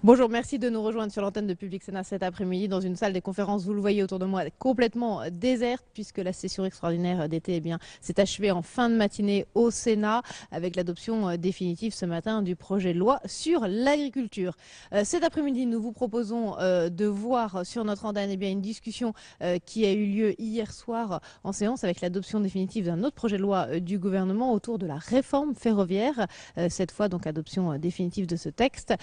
Bonjour, merci de nous rejoindre sur l'antenne de Public Sénat cet après-midi dans une salle des conférences, vous le voyez autour de moi, complètement déserte puisque la session extraordinaire d'été s'est achevée en fin de matinée au Sénat avec l'adoption définitive ce matin du projet de loi sur l'agriculture. Cet après-midi, nous vous proposons de voir sur notre antenne une discussion qui a eu lieu hier soir en séance avec l'adoption définitive d'un autre projet de loi du gouvernement autour de la réforme ferroviaire. Cette fois, donc, adoption définitive de ce texte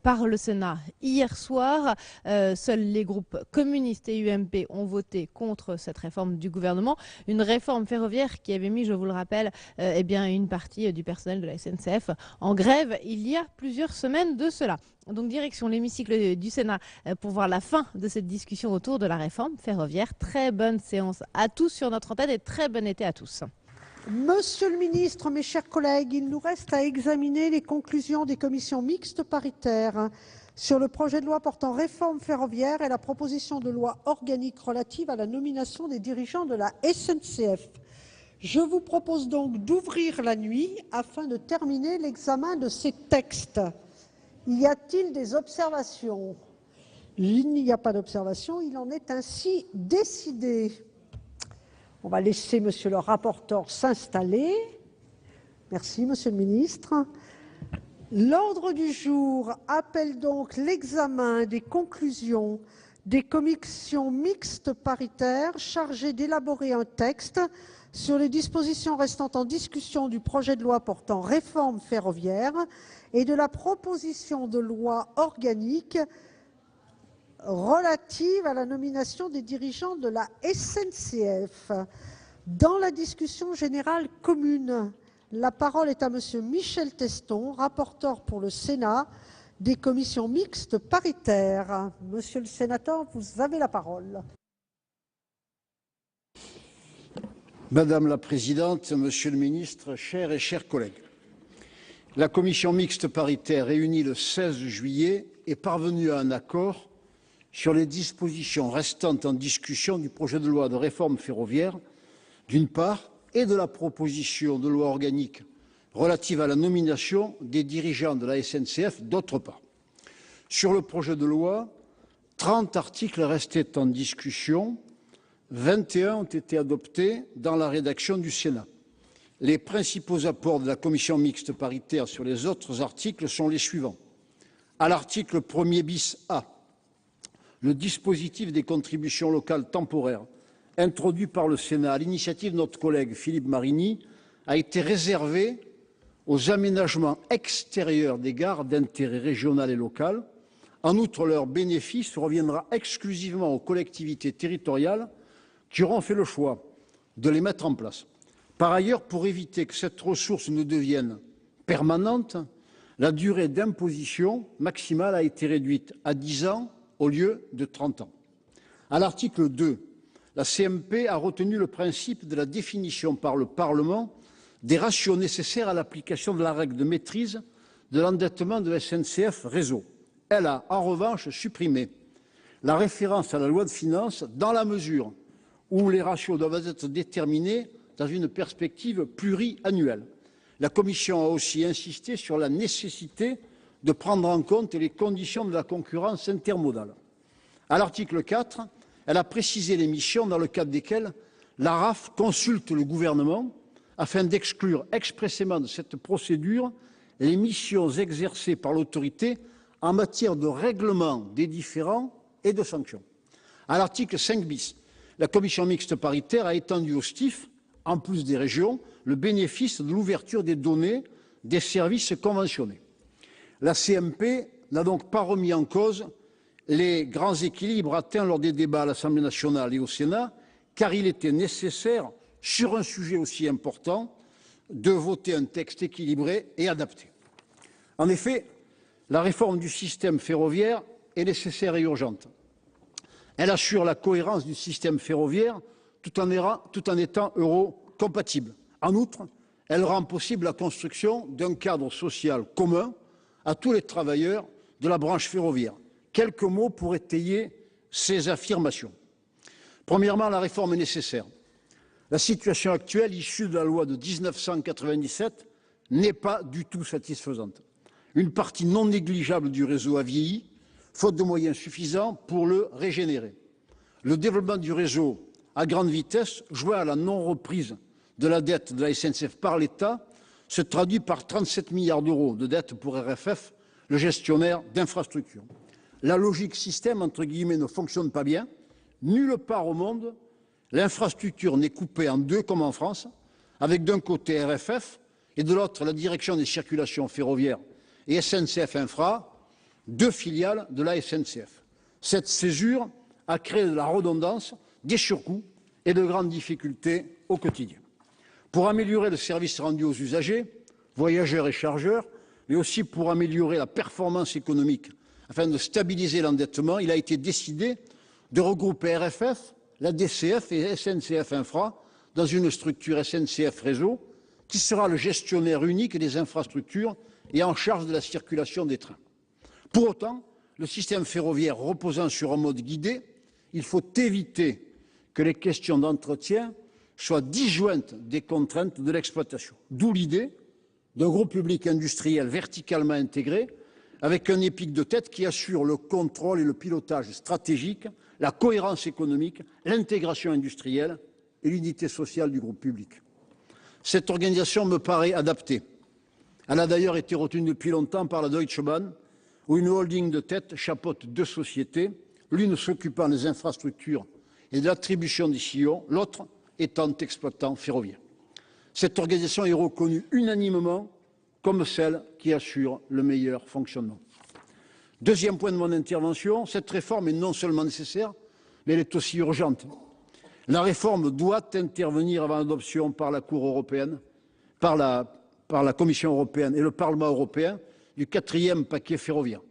par le Sénat hier soir. Seuls les groupes communistes et UMP ont voté contre cette réforme du gouvernement. Une réforme ferroviaire qui avait mis, je vous le rappelle, une partie du personnel de la SNCF en grève il y a plusieurs semaines de cela. Donc direction l'hémicycle du Sénat pour voir la fin de cette discussion autour de la réforme ferroviaire. Très bonne séance à tous sur notre antenne et très bon été à tous. Monsieur le ministre, mes chers collègues, il nous reste à examiner les conclusions des commissions mixtes paritaires sur le projet de loi portant réforme ferroviaire et la proposition de loi organique relative à la nomination des dirigeants de la SNCF. Je vous propose donc d'ouvrir la nuit afin de terminer l'examen de ces textes. Y a-t-il des observations? Il n'y a pas d'observation, il en est ainsi décidé. On va laisser monsieur le rapporteur s'installer. Merci, monsieur le ministre. L'ordre du jour appelle donc l'examen des conclusions des commissions mixtes paritaires chargées d'élaborer un texte sur les dispositions restant en discussion du projet de loi portant réforme ferroviaire et de la proposition de loi organique relative à la nomination des dirigeants de la SNCF. Dans la discussion générale commune, la parole est à monsieur Michel Teston, rapporteur pour le Sénat des commissions mixtes paritaires. Monsieur le sénateur, vous avez la parole. Madame la Présidente, Monsieur le Ministre, chers collègues, la commission mixte paritaire réunie le 16 juillet est parvenue à un accord sur les dispositions restantes en discussion du projet de loi de réforme ferroviaire, d'une part, et de la proposition de loi organique relative à la nomination des dirigeants de la SNCF, d'autre part. Sur le projet de loi, 30 articles restaient en discussion, 21 ont été adoptés dans la rédaction du Sénat. Les principaux apports de la commission mixte paritaire sur les autres articles sont les suivants. À l'article 1er bis A, le dispositif des contributions locales temporaires, introduit par le Sénat à l'initiative de notre collègue Philippe Marini, a été réservé aux aménagements extérieurs des gares d'intérêt régional et local. En outre, leur bénéfice reviendra exclusivement aux collectivités territoriales qui auront fait le choix de les mettre en place. Par ailleurs, pour éviter que cette ressource ne devienne permanente, la durée d'imposition maximale a été réduite à 10 ans au lieu de 30 ans. À l'article 2, la CMP a retenu le principe de la définition par le Parlement des ratios nécessaires à l'application de la règle de maîtrise de l'endettement de SNCF Réseau. Elle a, en revanche, supprimé la référence à la loi de finances dans la mesure où les ratios doivent être déterminés dans une perspective pluriannuelle. La Commission a aussi insisté sur la nécessité de prendre en compte les conditions de la concurrence intermodale. À l'article 4, elle a précisé les missions dans le cadre desquelles l'ARAF consulte le gouvernement afin d'exclure expressément de cette procédure les missions exercées par l'autorité en matière de règlement des différends et de sanctions. À l'article 5 bis, la commission mixte paritaire a étendu au STIF, en plus des régions, le bénéfice de l'ouverture des données des services conventionnés. La CMP n'a donc pas remis en cause les grands équilibres atteints lors des débats à l'Assemblée nationale et au Sénat, car il était nécessaire, sur un sujet aussi important, de voter un texte équilibré et adapté. En effet, la réforme du système ferroviaire est nécessaire et urgente. Elle assure la cohérence du système ferroviaire tout en étant euro-compatible. En outre, elle rend possible la construction d'un cadre social commun à tous les travailleurs de la branche ferroviaire. Quelques mots pour étayer ces affirmations. Premièrement, la réforme est nécessaire. La situation actuelle, issue de la loi de 1997, n'est pas du tout satisfaisante. Une partie non négligeable du réseau a vieilli, faute de moyens suffisants pour le régénérer. Le développement du réseau à grande vitesse, joint à la non-reprise de la dette de la SNCF par l'État, se traduit par 37 milliards d'euros de dette pour RFF, le gestionnaire d'infrastructures. La logique système, entre guillemets, ne fonctionne pas bien. Nulle part au monde, l'infrastructure n'est coupée en deux comme en France, avec d'un côté RFF et de l'autre la direction des circulations ferroviaires et SNCF Infra, deux filiales de la SNCF. Cette césure a créé de la redondance, des surcoûts et de grandes difficultés au quotidien. Pour améliorer le service rendu aux usagers, voyageurs et chargeurs, mais aussi pour améliorer la performance économique afin de stabiliser l'endettement, il a été décidé de regrouper RFF, la DCF et SNCF Infra dans une structure SNCF Réseau qui sera le gestionnaire unique des infrastructures et en charge de la circulation des trains. Pour autant, le système ferroviaire reposant sur un mode guidé, il faut éviter que les questions d'entretien soient disjointes des contraintes de l'exploitation. D'où l'idée d'un groupe public industriel verticalement intégré avec un EPIC de tête qui assure le contrôle et le pilotage stratégique, la cohérence économique, l'intégration industrielle et l'unité sociale du groupe public. Cette organisation me paraît adaptée. Elle a d'ailleurs été retenue depuis longtemps par la Deutsche Bahn, où une holding de tête chapeaute deux sociétés, l'une s'occupant des infrastructures et de l'attribution des sillons, l'autre étant exploitant ferroviaire. Cette organisation est reconnue unanimement comme celle qui assure le meilleur fonctionnement. Deuxième point de mon intervention, cette réforme est non seulement nécessaire, mais elle est aussi urgente. La réforme doit intervenir avant l'adoption par la Cour européenne, par la Commission européenne et le Parlement européen du quatrième paquet ferroviaire.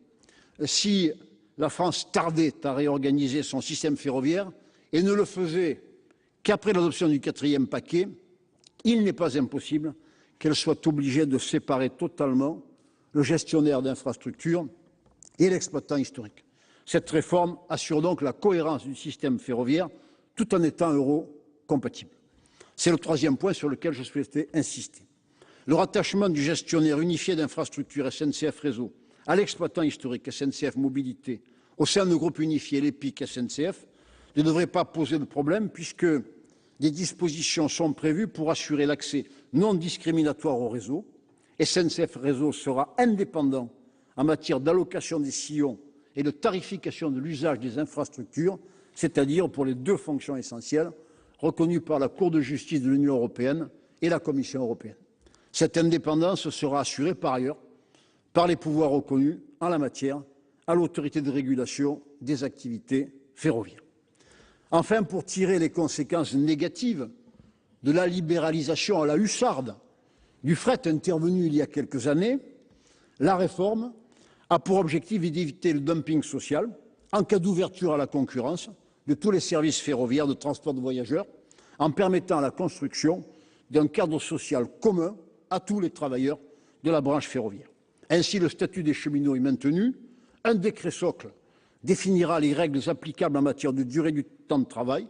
Si la France tardait à réorganiser son système ferroviaire et ne le faisait qu'après l'adoption du quatrième paquet, il n'est pas impossible qu'elle soit obligée de séparer totalement le gestionnaire d'infrastructures et l'exploitant historique. Cette réforme assure donc la cohérence du système ferroviaire tout en étant euro-compatible. C'est le troisième point sur lequel je souhaitais insister. Le rattachement du gestionnaire unifié d'infrastructures SNCF Réseau à l'exploitant historique SNCF Mobilité au sein du groupe unifié l'EPIC SNCF ne devrait pas poser de problème puisque des dispositions sont prévues pour assurer l'accès non discriminatoire au réseau. SNCF Réseau sera indépendant en matière d'allocation des sillons et de tarification de l'usage des infrastructures, c'est-à-dire pour les deux fonctions essentielles reconnues par la Cour de justice de l'Union européenne et la Commission européenne. Cette indépendance sera assurée par ailleurs par les pouvoirs reconnus en la matière à l'autorité de régulation des activités ferroviaires. Enfin, pour tirer les conséquences négatives de la libéralisation à la hussarde du fret intervenue il y a quelques années, la réforme a pour objectif d'éviter le dumping social en cas d'ouverture à la concurrence de tous les services ferroviaires de transport de voyageurs, en permettant la construction d'un cadre social commun à tous les travailleurs de la branche ferroviaire. Ainsi, le statut des cheminots est maintenu. Un décret socle définira les règles applicables en matière de durée du temps de travail.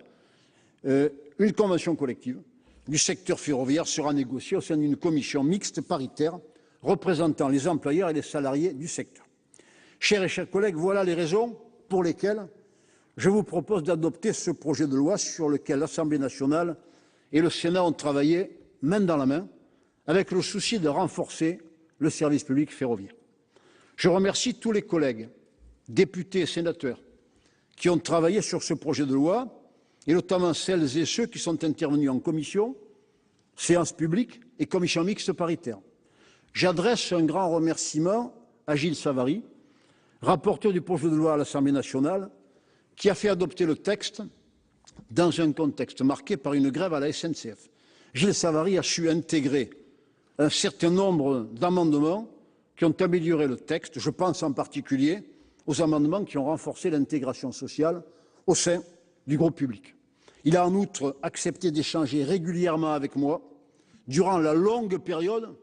Une convention collective du secteur ferroviaire sera négociée au sein d'une commission mixte paritaire représentant les employeurs et les salariés du secteur. Chers et chers collègues, voilà les raisons pour lesquelles je vous propose d'adopter ce projet de loi sur lequel l'Assemblée nationale et le Sénat ont travaillé main dans la main avec le souci de renforcer le service public ferroviaire. Je remercie tous les collègues, députés et sénateurs, qui ont travaillé sur ce projet de loi, et notamment celles et ceux qui sont intervenus en commission, séance publique et commission mixte paritaire. J'adresse un grand remerciement à Gilles Savary, rapporteur du projet de loi à l'Assemblée nationale, qui a fait adopter le texte dans un contexte marqué par une grève à la SNCF. Gilles Savary a su intégrer un certain nombre d'amendements qui ont amélioré le texte. Je pense en particulier aux amendements qui ont renforcé l'intégration sociale au sein du groupe public. Il a en outre accepté d'échanger régulièrement avec moi durant la longue période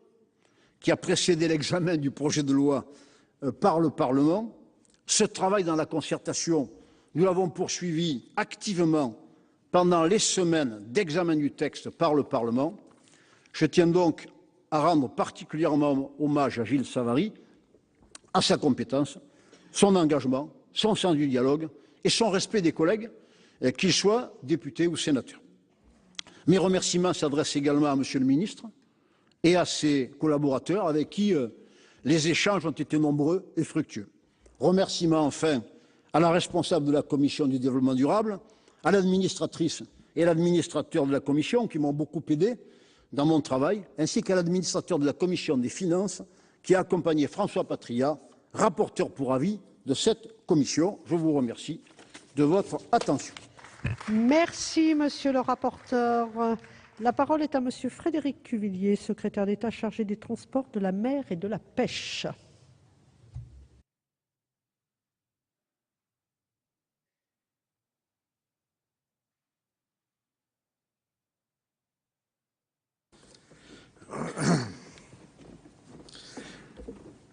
qui a précédé l'examen du projet de loi par le Parlement. Ce travail dans la concertation, nous l'avons poursuivi activement pendant les semaines d'examen du texte par le Parlement. Je tiens donc à rendre particulièrement hommage à Gilles Savary à sa compétence, son engagement, son sens du dialogue et son respect des collègues, qu'ils soient députés ou sénateurs. Mes remerciements s'adressent également à Monsieur le ministre et à ses collaborateurs avec qui les échanges ont été nombreux et fructueux. Remerciements enfin à la responsable de la Commission du développement durable, à l'administratrice et à l'administrateur de la Commission qui m'ont beaucoup aidé dans mon travail, ainsi qu'à l'administrateur de la Commission des finances qui a accompagné François Patriat, rapporteur pour avis de cette commission. Je vous remercie de votre attention. Merci, monsieur le rapporteur. La parole est à monsieur Frédéric Cuvillier, secrétaire d'État chargé des transports, de la mer et de la pêche.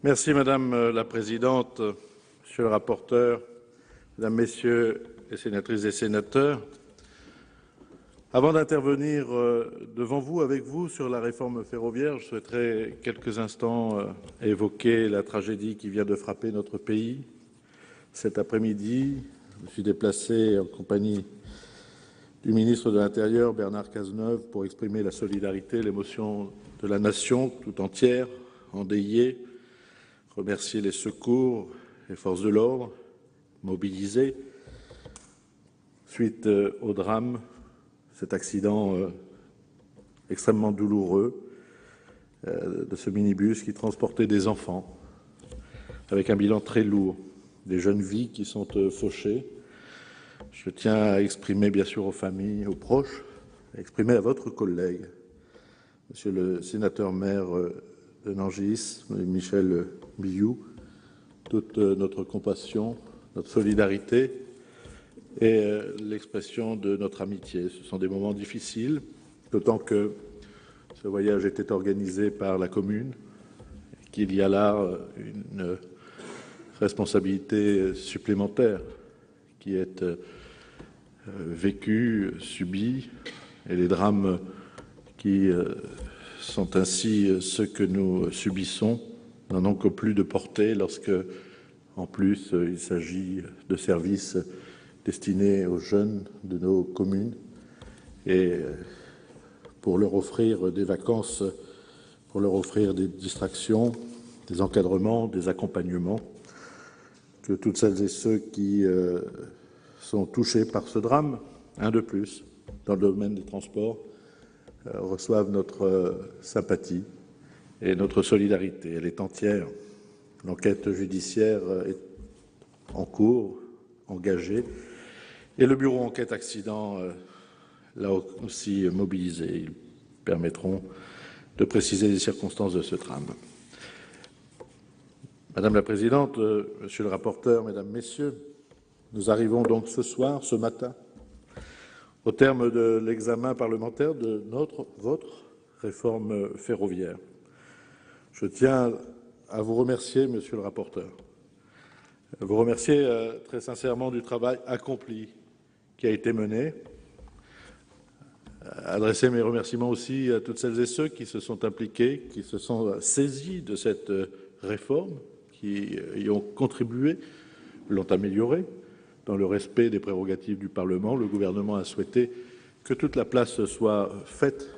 Merci Madame la Présidente, Monsieur le rapporteur, Mesdames, Messieurs les sénatrices et sénateurs. Avant d'intervenir devant vous, avec vous, sur la réforme ferroviaire, je souhaiterais quelques instants évoquer la tragédie qui vient de frapper notre pays. Cet après-midi, je me suis déplacé en compagnie du ministre de l'Intérieur, Bernard Cazeneuve, pour exprimer la solidarité, l'émotion de la nation tout entière, endeuillée, remercier les secours, les forces de l'ordre mobilisées suite au drame, cet accident extrêmement douloureux de ce minibus qui transportait des enfants avec un bilan très lourd, des jeunes vies qui sont fauchées. Je tiens à exprimer bien sûr aux familles, aux proches, à exprimer à votre collègue, Monsieur le sénateur maire de Nangis, Michel Billoux, toute notre compassion, notre solidarité et l'expression de notre amitié. Ce sont des moments difficiles, d'autant que ce voyage était organisé par la commune, qu'il y a là une responsabilité supplémentaire qui est vécue, subie, et les drames qui sont ainsi ceux que nous subissons n'en ont que plus de portée lorsque, en plus, il s'agit de services destinés aux jeunes de nos communes et pour leur offrir des vacances, pour leur offrir des distractions, des encadrements, des accompagnements, que toutes celles et ceux qui sont touchés par ce drame, un de plus, dans le domaine des transports, reçoivent notre sympathie et notre solidarité. Elle est entière. L'enquête judiciaire est en cours, engagée, et le bureau enquête accident l'a aussi mobilisé. Ils permettront de préciser les circonstances de ce drame. Madame la Présidente, Monsieur le rapporteur, Mesdames, Messieurs, nous arrivons donc ce soir, ce matin, au terme de l'examen parlementaire de votre réforme ferroviaire. Je tiens à vous remercier, Monsieur le rapporteur, vous remercier très sincèrement du travail accompli qui a été mené, adresser mes remerciements aussi à toutes celles et ceux qui se sont impliqués, qui se sont saisis de cette réforme, qui y ont contribué, l'ont améliorée. Dans le respect des prérogatives du Parlement, le gouvernement a souhaité que toute la place soit faite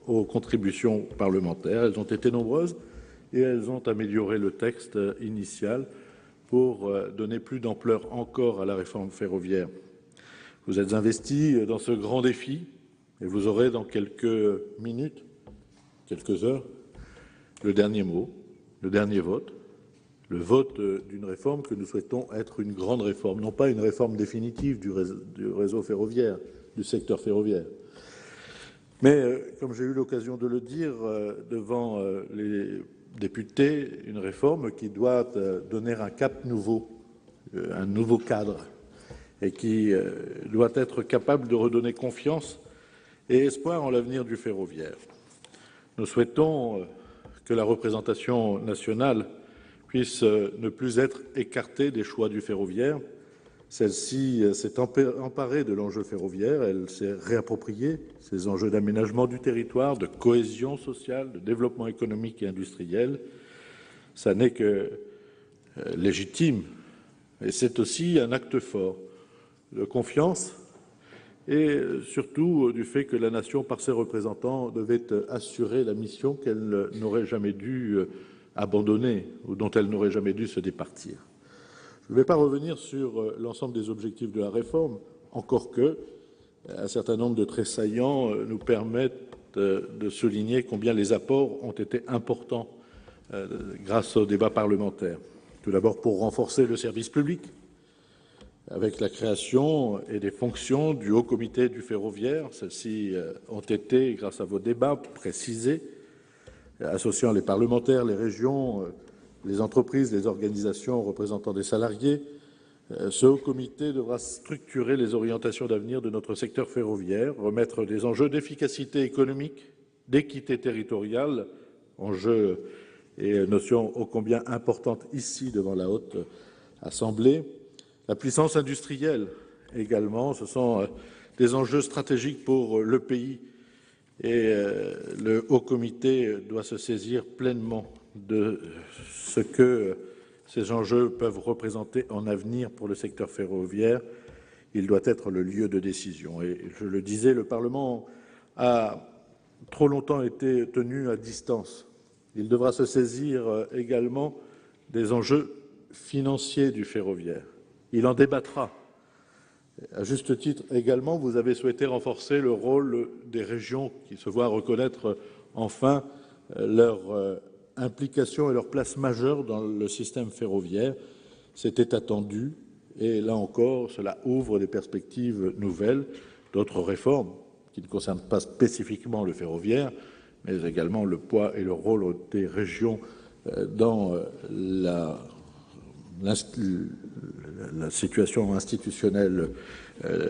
aux contributions parlementaires. Elles ont été nombreuses et elles ont amélioré le texte initial pour donner plus d'ampleur encore à la réforme ferroviaire. Vous êtes investis dans ce grand défi et vous aurez dans quelques minutes, quelques heures, le dernier mot, le dernier vote. Le vote d'une réforme que nous souhaitons être une grande réforme, non pas une réforme définitive du réseau ferroviaire, du secteur ferroviaire. Mais, comme j'ai eu l'occasion de le dire devant les députés, une réforme qui doit donner un cap nouveau, un nouveau cadre, et qui doit être capable de redonner confiance et espoir en l'avenir du ferroviaire. Nous souhaitons que la représentation nationale puisse ne plus être écartée des choix du ferroviaire. Celle-ci s'est emparée de l'enjeu ferroviaire, elle s'est réappropriée ces enjeux d'aménagement du territoire, de cohésion sociale, de développement économique et industriel. Ça n'est que légitime, et c'est aussi un acte fort de confiance et surtout du fait que la nation, par ses représentants, devait assurer la mission qu'elle n'aurait jamais dû abandonner ou dont elle n'aurait jamais dû se départir. Je ne vais pas revenir sur l'ensemble des objectifs de la réforme, encore que un certain nombre de traits saillants nous permettent de souligner combien les apports ont été importants grâce au débat parlementaire. Tout d'abord pour renforcer le service public, avec la création et des fonctions du Haut Comité du ferroviaire. Celles-ci ont été, grâce à vos débats, précisées, associant les parlementaires, les régions, les entreprises, les organisations représentant des salariés. Ce Haut Comité devra structurer les orientations d'avenir de notre secteur ferroviaire, remettre des enjeux d'efficacité économique, d'équité territoriale, enjeux et notions ô combien importantes ici devant la Haute Assemblée. La puissance industrielle également, ce sont des enjeux stratégiques pour le pays et le Haut Comité doit se saisir pleinement de ce que ces enjeux peuvent représenter en avenir pour le secteur ferroviaire. Il doit être le lieu de décision. Et je le disais, le Parlement a trop longtemps été tenu à distance. Il devra se saisir également des enjeux financiers du ferroviaire. Il en débattra. À juste titre également, vous avez souhaité renforcer le rôle des régions qui se voient reconnaître enfin leur implication et leur place majeure dans le système ferroviaire. C'était attendu et là encore, cela ouvre des perspectives nouvelles. D'autres réformes qui ne concernent pas spécifiquement le ferroviaire, mais également le poids et le rôle des régions dans la situation institutionnelle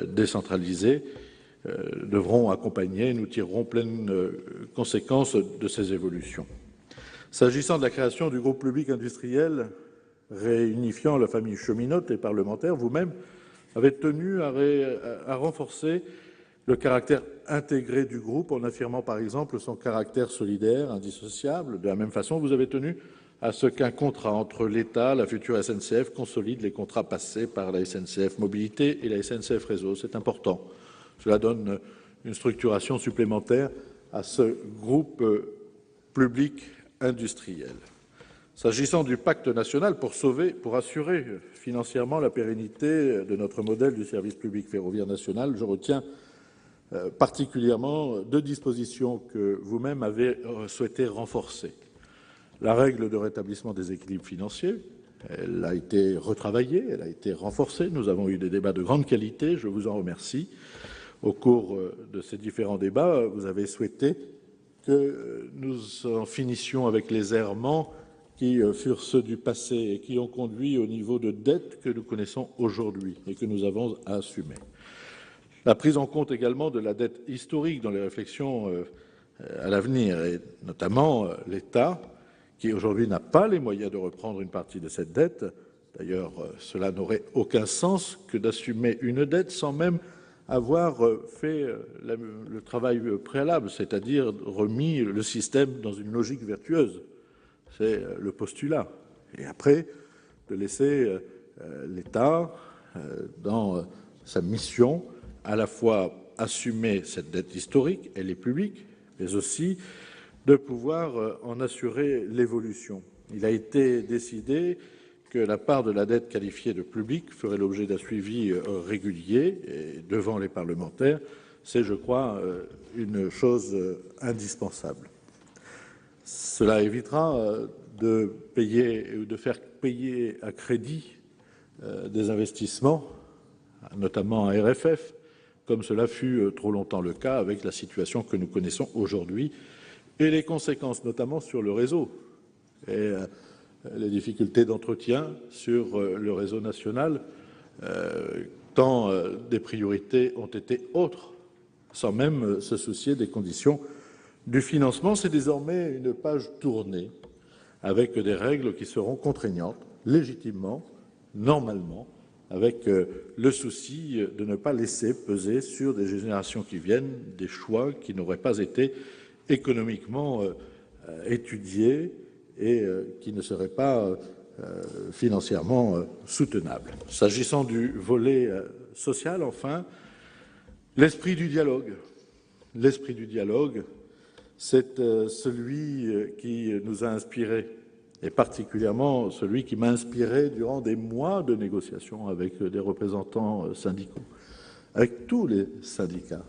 décentralisée, devront accompagner. Nous tirerons pleine conséquence de ces évolutions. S'agissant de la création du groupe public industriel réunifiant la famille cheminote et parlementaire, vous-même avez tenu à renforcer le caractère intégré du groupe en affirmant par exemple son caractère solidaire, indissociable. De la même façon, vous avez tenu à ce qu'un contrat entre l'État, la future SNCF, consolide les contrats passés par la SNCF Mobilité et la SNCF Réseau. C'est important. Cela donne une structuration supplémentaire à ce groupe public industriel. S'agissant du pacte national pour assurer financièrement la pérennité de notre modèle du service public ferroviaire national, je retiens particulièrement deux dispositions que vous-même avez souhaité renforcer. La règle de rétablissement des équilibres financiers, elle a été retravaillée, elle a été renforcée. Nous avons eu des débats de grande qualité, je vous en remercie. Au cours de ces différents débats, vous avez souhaité que nous en finissions avec les errements qui furent ceux du passé et qui ont conduit au niveau de dette que nous connaissons aujourd'hui et que nous avons à assumer. La prise en compte également de la dette historique dans les réflexions à l'avenir, et notamment l'État, qui aujourd'hui n'a pas les moyens de reprendre une partie de cette dette. D'ailleurs, cela n'aurait aucun sens que d'assumer une dette sans même avoir fait le travail préalable, c'est-à-dire remis le système dans une logique vertueuse. C'est le postulat. Et après, de laisser l'État dans sa mission à la fois assumer cette dette historique, elle est publique, mais aussi de pouvoir en assurer l'évolution. Il a été décidé que la part de la dette qualifiée de publique ferait l'objet d'un suivi régulier et devant les parlementaires. C'est, je crois, une chose indispensable. Cela évitera de payer ou de faire payer à crédit des investissements, notamment à RFF, comme cela fut trop longtemps le cas avec la situation que nous connaissons aujourd'hui et les conséquences notamment sur le réseau et les difficultés d'entretien sur le réseau national, tant des priorités ont été autres, sans même se soucier des conditions du financement. C'est désormais une page tournée avec des règles qui seront contraignantes, légitimement, normalement, avec le souci de ne pas laisser peser sur des générations qui viennent des choix qui n'auraient pas été économiquement étudiés et qui ne seraient pas financièrement soutenable. S'agissant du volet social, enfin, l'esprit du dialogue. L'esprit du dialogue, c'est celui qui nous a inspirés, et particulièrement celui qui m'a inspiré durant des mois de négociations avec des représentants syndicaux, avec tous les syndicats.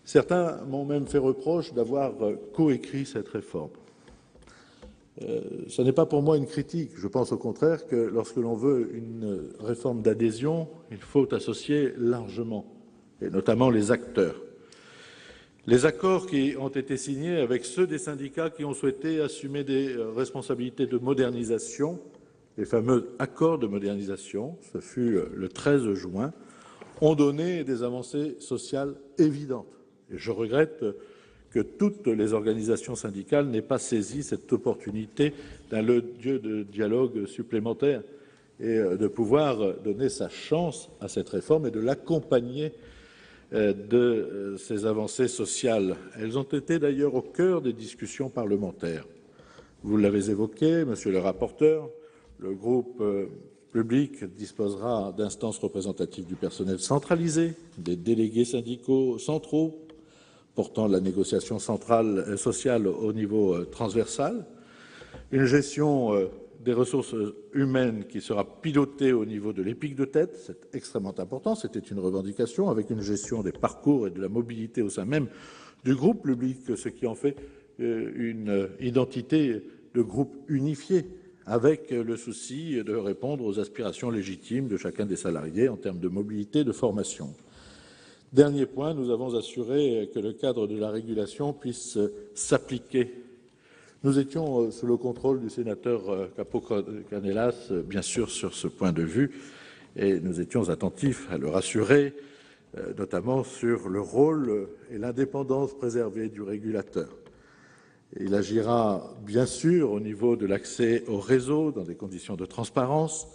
Certains m'ont même fait reproche d'avoir coécrit cette réforme. Ce n'est pas pour moi une critique. Je pense au contraire que lorsque l'on veut une réforme d'adhésion, il faut associer largement, et notamment les acteurs. Les accords qui ont été signés avec ceux des syndicats qui ont souhaité assumer des responsabilités de modernisation, les fameux accords de modernisation, ce fut le 13 juin, ont donné des avancées sociales évidentes. Et je regrette que toutes les organisations syndicales n'aient pas saisi cette opportunité d'un lieu de dialogue supplémentaire et de pouvoir donner sa chance à cette réforme et de l'accompagner de ces avancées sociales. Elles ont été d'ailleurs au cœur des discussions parlementaires. Vous l'avez évoqué, monsieur le rapporteur, le groupe public disposera d'instances représentatives du personnel centralisées, des délégués syndicaux centraux, portant la négociation centrale sociale au niveau transversal, une gestion des ressources humaines qui sera pilotée au niveau de l'EPIC de tête, c'est extrêmement important, c'était une revendication, avec une gestion des parcours et de la mobilité au sein même du groupe public, ce qui en fait une identité de groupe unifié, avec le souci de répondre aux aspirations légitimes de chacun des salariés en termes de mobilité, de formation. Dernier point, nous avons assuré que le cadre de la régulation puisse s'appliquer. Nous étions sous le contrôle du sénateur Capo-Canellas, bien sûr, sur ce point de vue, et nous étions attentifs à le rassurer, notamment sur le rôle et l'indépendance préservée du régulateur. Il agira, bien sûr, au niveau de l'accès au réseau, dans des conditions de transparence.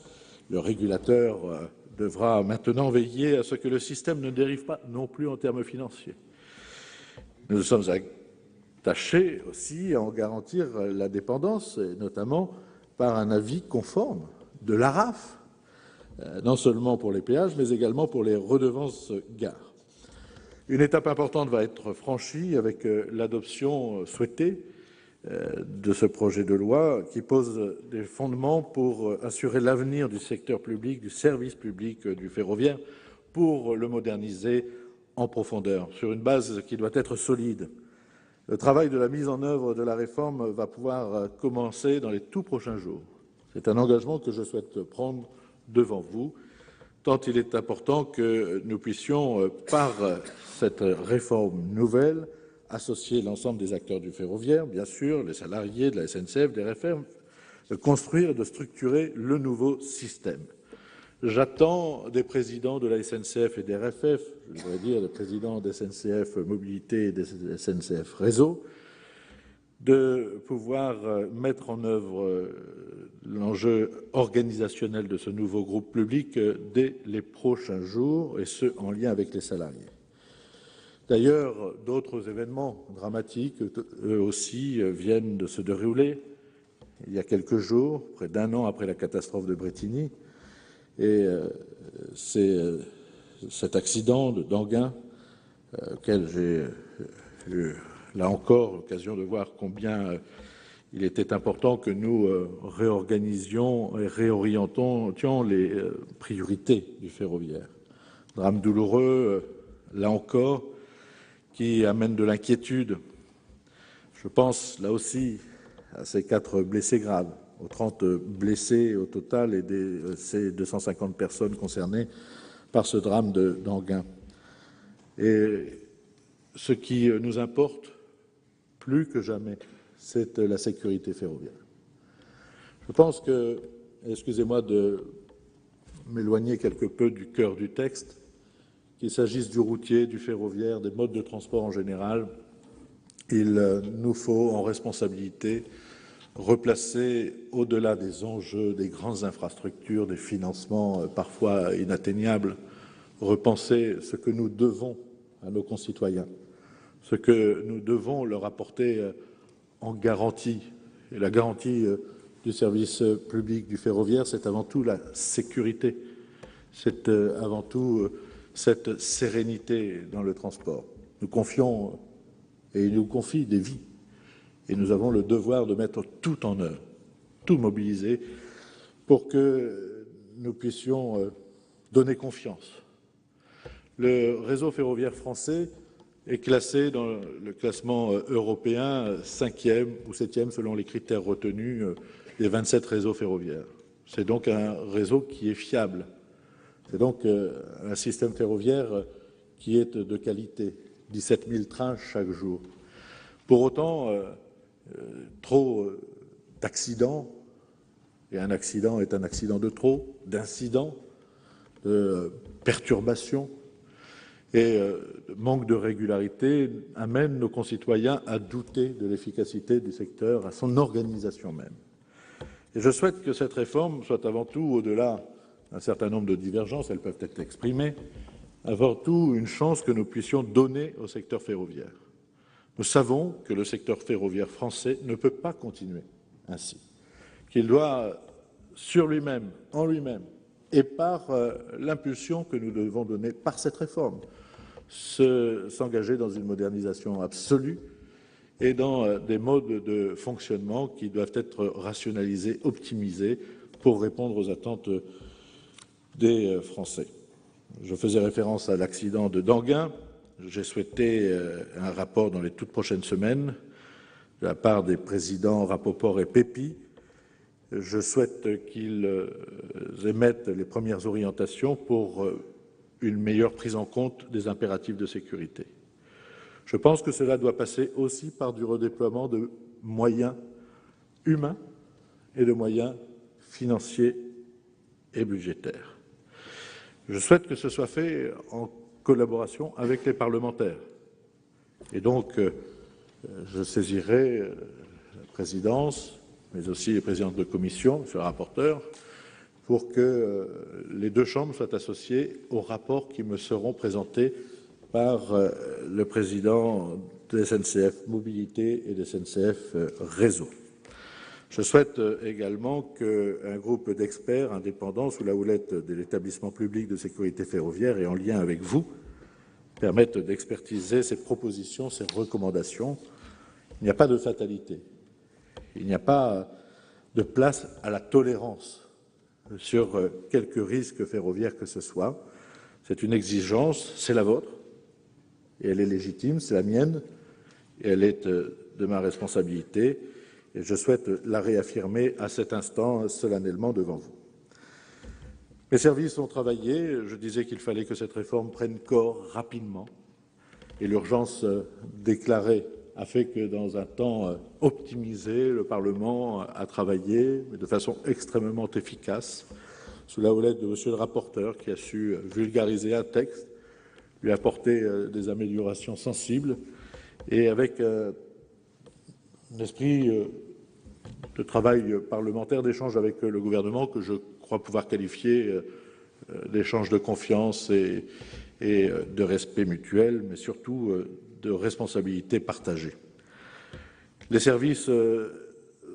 Le régulateur devra maintenant veiller à ce que le système ne dérive pas non plus en termes financiers. Nous sommes attachés aussi à en garantir la dépendance, et notamment par un avis conforme de l'ARAF, non seulement pour les péages, mais également pour les redevances gares. Une étape importante va être franchie avec l'adoption souhaitée de ce projet de loi qui pose des fondements pour assurer l'avenir du secteur public, du service public du ferroviaire, pour le moderniser en profondeur, sur une base qui doit être solide. Le travail de la mise en œuvre de la réforme va pouvoir commencer dans les tout prochains jours. C'est un engagement que je souhaite prendre devant vous, tant il est important que nous puissions, par cette réforme nouvelle, associer l'ensemble des acteurs du ferroviaire, bien sûr, les salariés de la SNCF, des RFR, de construire et de structurer le nouveau système. J'attends des présidents de la SNCF et des RFF, je voudrais dire des présidents des SNCF Mobilité et des SNCF Réseau, de pouvoir mettre en œuvre l'enjeu organisationnel de ce nouveau groupe public dès les prochains jours, et ce, en lien avec les salariés. D'ailleurs, d'autres événements dramatiques, eux aussi, viennent de se dérouler il y a quelques jours, près d'un an après la catastrophe de Brétigny, et c'est cet accident d'Enghien auquel j'ai eu, là encore, l'occasion de voir combien il était important que nous réorganisions et réorientions les priorités du ferroviaire. Drame douloureux, là encore, qui amène de l'inquiétude. Je pense, là aussi, à ces 4 blessés graves, aux 30 blessés au total et ces 250 personnes concernées par ce drame d'Enghien. Et ce qui nous importe plus que jamais, c'est la sécurité ferroviaire. Je pense que, excusez-moi de m'éloigner quelque peu du cœur du texte, qu'il s'agisse du routier, du ferroviaire, des modes de transport en général, il nous faut, en responsabilité, replacer au-delà des enjeux, des grandes infrastructures, des financements parfois inatteignables, repenser ce que nous devons à nos concitoyens, ce que nous devons leur apporter en garantie. Et la garantie du service public du ferroviaire, c'est avant tout la sécurité, c'est avant tout cette sérénité dans le transport. Nous confions, et ils nous confient des vies, et nous avons le devoir de mettre tout en œuvre, tout mobiliser, pour que nous puissions donner confiance. Le réseau ferroviaire français est classé dans le classement européen 5e ou 7e selon les critères retenus des 27 réseaux ferroviaires. C'est donc un réseau qui est fiable. C'est donc un système ferroviaire qui est de qualité. 17 000 trains chaque jour. Pour autant, trop d'accidents, et un accident est un accident de trop, d'incidents, de perturbations, et manque de régularité amène nos concitoyens à douter de l'efficacité du secteur, à son organisation même. Et je souhaite que cette réforme soit avant tout, au-delà d'un certain nombre de divergences, elles peuvent être exprimées, avant tout une chance que nous puissions donner au secteur ferroviaire. Nous savons que le secteur ferroviaire français ne peut pas continuer ainsi, qu'il doit, sur lui-même, en lui-même, et par l'impulsion que nous devons donner par cette réforme, s'engager dans une modernisation absolue et dans des modes de fonctionnement qui doivent être rationalisés, optimisés pour répondre aux attentes des Français. Je faisais référence à l'accident de Danguin. J'ai souhaité un rapport dans les toutes prochaines semaines de la part des présidents Rapoport et Pépi. Je souhaite qu'ils émettent les premières orientations pour une meilleure prise en compte des impératifs de sécurité. Je pense que cela doit passer aussi par du redéploiement de moyens humains et de moyens financiers et budgétaires. Je souhaite que ce soit fait en collaboration avec les parlementaires. Et donc, je saisirai la présidence, mais aussi les présidents de commission, monsieur le rapporteur, pour que les deux chambres soient associées aux rapports qui me seront présentés par le président de SNCF Mobilité et de SNCF Réseau. Je souhaite également qu'un groupe d'experts indépendants sous la houlette de l'établissement public de sécurité ferroviaire et en lien avec vous permette d'expertiser ces propositions, ces recommandations. Il n'y a pas de fatalité. Il n'y a pas de place à la tolérance sur quelque risque ferroviaire que ce soit. C'est une exigence, c'est la vôtre, et elle est légitime, c'est la mienne, et elle est de ma responsabilité, et je souhaite la réaffirmer à cet instant solennellement devant vous. Mes services ont travaillé, je disais qu'il fallait que cette réforme prenne corps rapidement, et l'urgence déclarée a fait que dans un temps optimisé, le Parlement a travaillé, mais de façon extrêmement efficace, sous la houlette de monsieur le rapporteur qui a su vulgariser un texte, lui apporter des améliorations sensibles, et avec un esprit de travail parlementaire, d'échange avec le gouvernement que je crois pouvoir qualifier d'échange de confiance et de respect mutuel, mais surtout de responsabilité partagée. Les services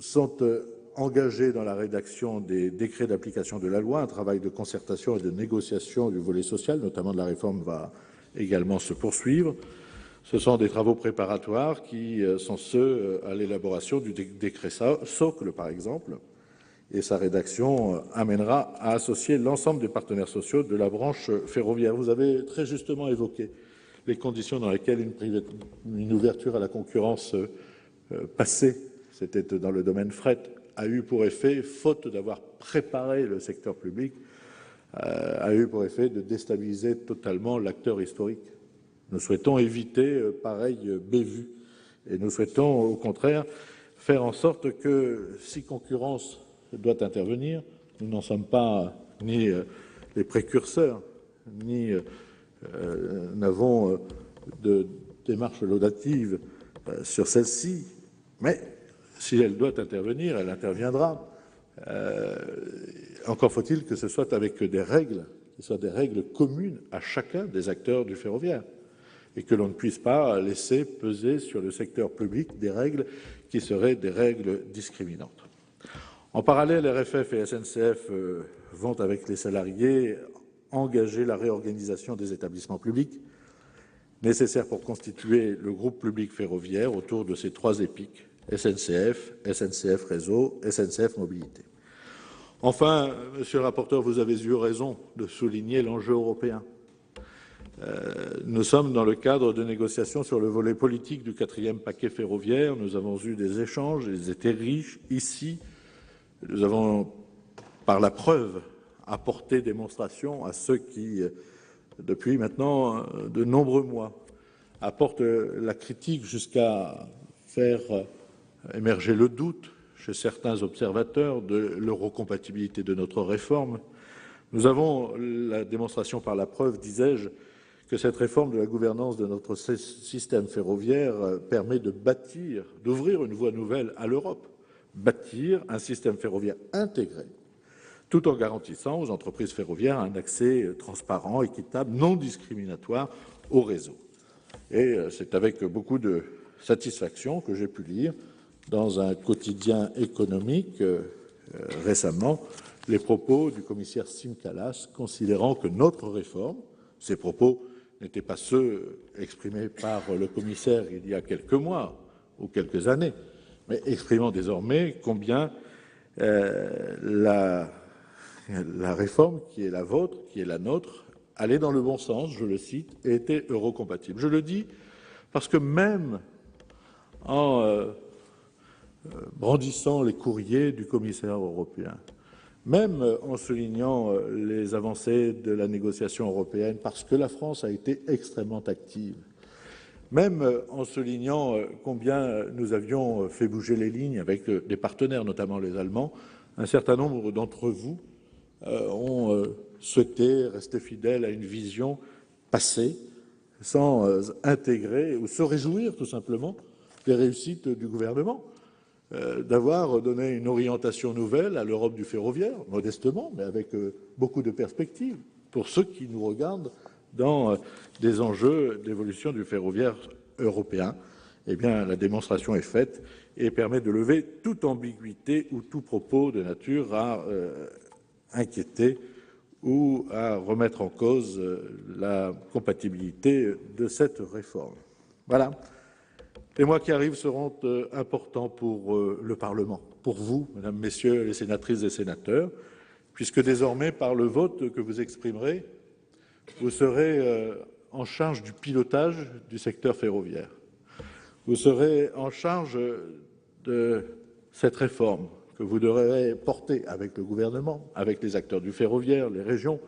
sont engagés dans la rédaction des décrets d'application de la loi. Un travail de concertation et de négociation du volet social, notamment de la réforme, va également se poursuivre. Ce sont des travaux préparatoires qui sont ceux à l'élaboration du décret socle, par exemple, et sa rédaction amènera à associer l'ensemble des partenaires sociaux de la branche ferroviaire. Vous avez très justement évoqué les conditions dans lesquelles une ouverture à la concurrence passée, c'était dans le domaine fret, a eu pour effet, faute d'avoir préparé le secteur public, a eu pour effet de déstabiliser totalement l'acteur historique. Nous souhaitons éviter pareille bévue et nous souhaitons au contraire faire en sorte que si concurrence doit intervenir, nous n'en sommes pas ni les précurseurs, ni n'avons de démarche laudative sur celle-ci, mais si elle doit intervenir, elle interviendra. Encore faut-il que ce soit avec des règles, qui soient des règles communes à chacun des acteurs du ferroviaire, et que l'on ne puisse pas laisser peser sur le secteur public des règles qui seraient des règles discriminantes. En parallèle, RFF et SNCF vont, avec les salariés, engager la réorganisation des établissements publics nécessaires pour constituer le groupe public ferroviaire autour de ces trois épiques, SNCF, SNCF Réseau, SNCF Mobilité. Enfin, monsieur le rapporteur, vous avez eu raison de souligner l'enjeu européen. Nous sommes dans le cadre de négociations sur le volet politique du 4e paquet ferroviaire. Nous avons eu des échanges, ils étaient riches ici. Nous avons, par la preuve, apporté démonstration à ceux qui, depuis maintenant de nombreux mois, apportent la critique jusqu'à faire émerger le doute chez certains observateurs de l'eurocompatibilité de notre réforme. Nous avons la démonstration par la preuve, disais-je, que cette réforme de la gouvernance de notre système ferroviaire permet de bâtir, d'ouvrir une voie nouvelle à l'Europe, bâtir un système ferroviaire intégré, tout en garantissant aux entreprises ferroviaires un accès transparent, équitable, non discriminatoire au réseau. Et c'est avec beaucoup de satisfaction que j'ai pu lire dans un quotidien économique récemment les propos du commissaire Siim Kallas, considérant que notre réforme, ces propos n'étaient pas ceux exprimés par le commissaire il y a quelques mois ou quelques années, mais exprimant désormais combien la réforme qui est la vôtre, qui est la nôtre, allait dans le bon sens, je le cite, et était eurocompatible. Je le dis parce que même en brandissant les courriers du commissaire européen, même en soulignant les avancées de la négociation européenne, parce que la France a été extrêmement active, même en soulignant combien nous avions fait bouger les lignes avec des partenaires, notamment les Allemands, un certain nombre d'entre vous ont souhaité rester fidèles à une vision passée, sans intégrer ou se réjouir tout simplement des réussites du gouvernement. D'avoir donné une orientation nouvelle à l'Europe du ferroviaire, modestement, mais avec beaucoup de perspectives, pour ceux qui nous regardent dans des enjeux d'évolution du ferroviaire européen. Eh bien, la démonstration est faite et permet de lever toute ambiguïté ou tout propos de nature à inquiéter ou à remettre en cause la compatibilité de cette réforme. Voilà. Les mois qui arrivent seront importants pour le Parlement, pour vous, mesdames, messieurs les sénatrices et sénateurs, puisque désormais, par le vote que vous exprimerez, vous serez en charge du pilotage du secteur ferroviaire. Vous serez en charge de cette réforme que vous devrez porter avec le gouvernement, avec les acteurs du ferroviaire, les régions,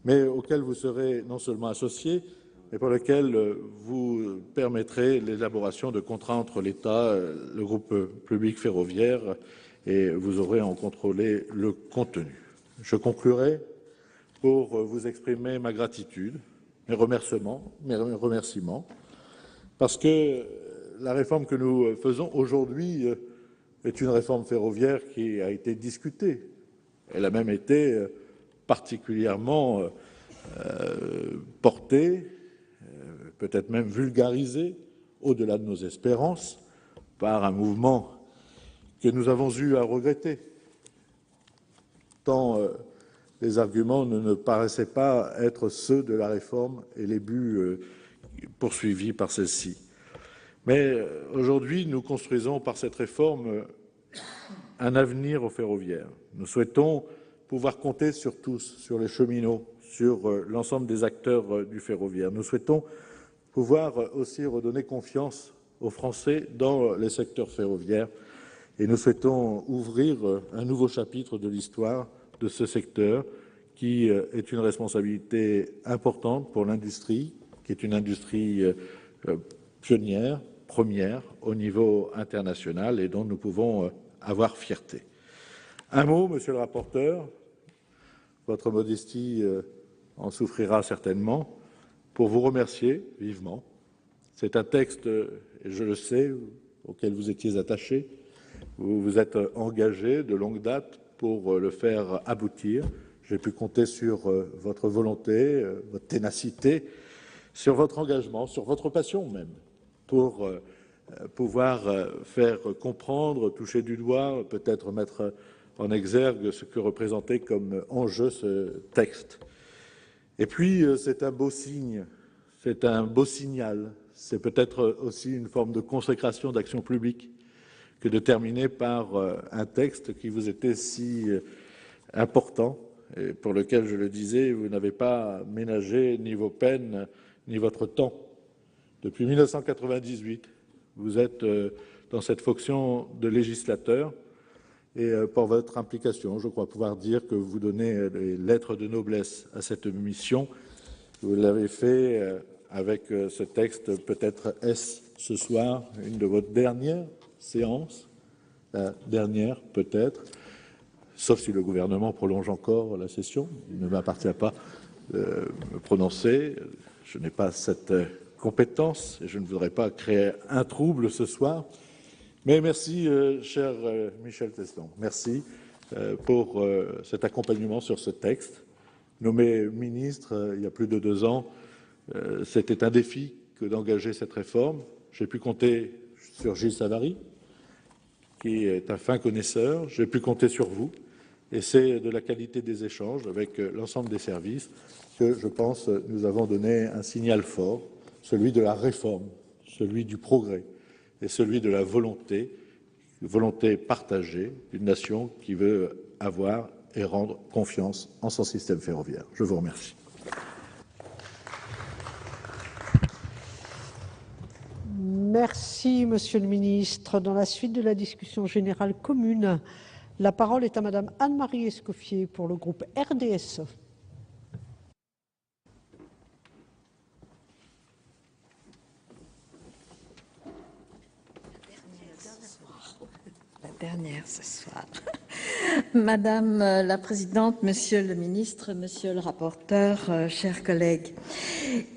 mais auxquels vous serez non seulement associés, et pour lequel vous permettrez l'élaboration de contrats entre l'État, le groupe public ferroviaire, et vous aurez à en contrôler le contenu. Je conclurai pour vous exprimer ma gratitude, mes remerciements, parce que la réforme que nous faisons aujourd'hui est une réforme ferroviaire qui a été discutée. Elle a même été particulièrement portée, peut-être même vulgarisé, au-delà de nos espérances, par un mouvement que nous avons eu à regretter, tant les arguments ne paraissaient pas être ceux de la réforme et les buts poursuivis par celle-ci. Mais aujourd'hui, nous construisons par cette réforme un avenir au ferroviaire. Nous souhaitons pouvoir compter sur tous, sur les cheminots, sur l'ensemble des acteurs du ferroviaire. Nous souhaitons pouvoir aussi redonner confiance aux Français dans les secteurs ferroviaires et nous souhaitons ouvrir un nouveau chapitre de l'histoire de ce secteur qui est une responsabilité importante pour l'industrie, qui est une industrie pionnière, première au niveau international et dont nous pouvons avoir fierté. Un mot, monsieur le rapporteur, votre modestie en souffrira certainement, pour vous remercier vivement. C'est un texte, et je le sais, auquel vous étiez attaché. Vous vous êtes engagé de longue date pour le faire aboutir. J'ai pu compter sur votre volonté, votre ténacité, sur votre engagement, sur votre passion même, pour pouvoir faire comprendre, toucher du doigt, peut-être mettre en exergue ce que représentait comme enjeu ce texte. Et puis, c'est un beau signe, c'est un beau signal, c'est peut-être aussi une forme de consécration d'action publique que de terminer par un texte qui vous était si important et pour lequel, je le disais, vous n'avez pas ménagé ni vos peines ni votre temps. Depuis 1998, vous êtes dans cette fonction de législateur et pour votre implication, je crois pouvoir dire que vous donnez les lettres de noblesse à cette mission. Vous l'avez fait avec ce texte, peut-être est-ce ce soir une de vos dernières séances, la dernière peut-être, sauf si le gouvernement prolonge encore la session. Il ne m'appartient pas de me prononcer, je n'ai pas cette compétence et je ne voudrais pas créer un trouble ce soir. Mais merci, cher Michel Tesson, merci pour cet accompagnement sur ce texte. Nommé ministre il y a plus de 2 ans, c'était un défi que d'engager cette réforme. J'ai pu compter sur Gilles Savary, qui est un fin connaisseur. J'ai pu compter sur vous. Et c'est de la qualité des échanges avec l'ensemble des services que, je pense, nous avons donné un signal fort, celui de la réforme, celui du progrès et celui de la volonté partagée d'une nation qui veut avoir et rendre confiance en son système ferroviaire. Je vous remercie. Merci, Monsieur le Ministre. Dans la suite de la discussion générale commune, la parole est à Madame Anne-Marie Escoffier pour le groupe RDSE. La dernière ce soir. Madame la Présidente, Monsieur le Ministre, Monsieur le rapporteur, chers collègues,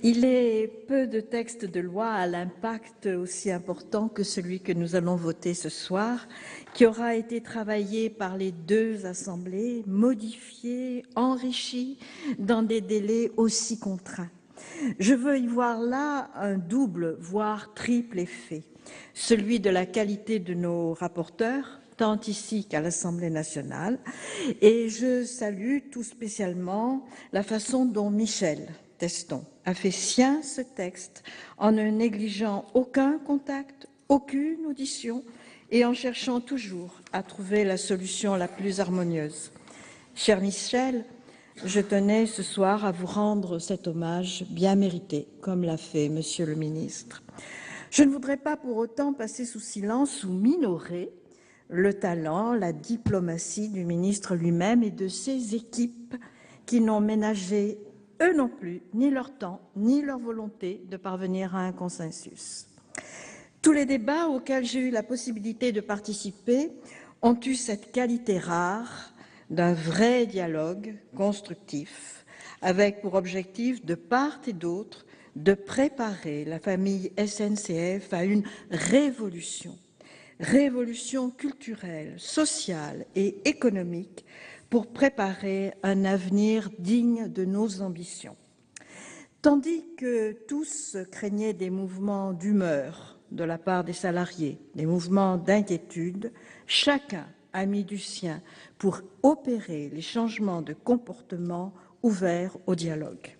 il est peu de textes de loi à l'impact aussi important que celui que nous allons voter ce soir, qui aura été travaillé par les 2 assemblées, modifié, enrichi dans des délais aussi contraints. Je veux y voir là un double, voire triple effet, celui de la qualité de nos rapporteurs, tant ici qu'à l'Assemblée nationale, et je salue tout spécialement la façon dont Michel Teston a fait sien ce texte en ne négligeant aucun contact, aucune audition et en cherchant toujours à trouver la solution la plus harmonieuse. Cher Michel, je tenais ce soir à vous rendre cet hommage bien mérité, comme l'a fait Monsieur le ministre. Je ne voudrais pas pour autant passer sous silence ou minorer le talent, la diplomatie du ministre lui-même et de ses équipes qui n'ont ménagé, eux non plus, ni leur temps, ni leur volonté de parvenir à un consensus. Tous les débats auxquels j'ai eu la possibilité de participer ont eu cette qualité rare d'un vrai dialogue constructif, avec pour objectif de part et d'autre de préparer la famille SNCF à une révolution culturelle, sociale et économique pour préparer un avenir digne de nos ambitions. Tandis que tous craignaient des mouvements d'humeur de la part des salariés, des mouvements d'inquiétude, chacun a mis du sien pour opérer les changements de comportement ouverts au dialogue.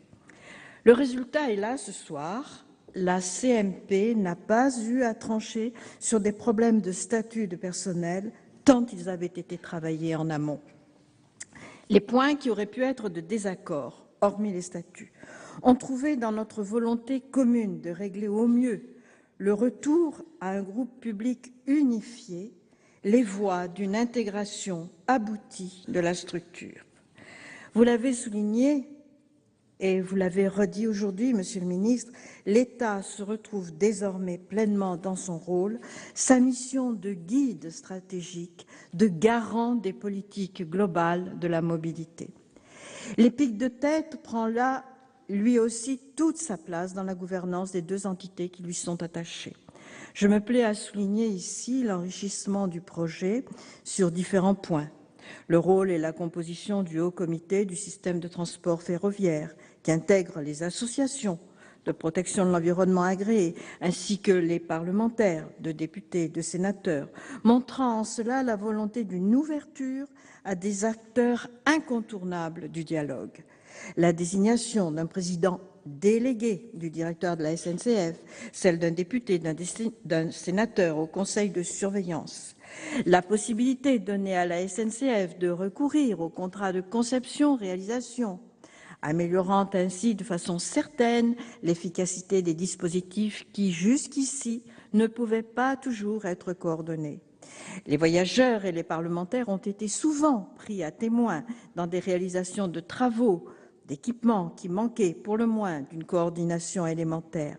Le résultat est là ce soir. La CMP n'a pas eu à trancher sur des problèmes de statut de personnel tant ils avaient été travaillés en amont. Les points qui auraient pu être de désaccord, hormis les statuts, ont trouvé dans notre volonté commune de régler au mieux le retour à un groupe public unifié les voies d'une intégration aboutie de la structure. Vous l'avez souligné, et vous l'avez redit aujourd'hui, Monsieur le Ministre, l'État se retrouve désormais pleinement dans son rôle, sa mission de guide stratégique, de garant des politiques globales de la mobilité. L'EPIC de tête prend là, lui aussi, toute sa place dans la gouvernance des 2 entités qui lui sont attachées. Je me plais à souligner ici l'enrichissement du projet sur différents points. Le rôle et la composition du Haut Comité du système de transport ferroviaire, qui intègre les associations de protection de l'environnement agréés, ainsi que les parlementaires, de députés, de sénateurs, montrant en cela la volonté d'une ouverture à des acteurs incontournables du dialogue. La désignation d'un président délégué du directeur de la SNCF, celle d'un député, d'un sénateur au conseil de surveillance, la possibilité donnée à la SNCF de recourir au contrat de conception-réalisation, améliorant ainsi de façon certaine l'efficacité des dispositifs qui, jusqu'ici, ne pouvaient pas toujours être coordonnés. Les voyageurs et les parlementaires ont été souvent pris à témoin dans des réalisations de travaux, d'équipements qui manquaient pour le moins d'une coordination élémentaire.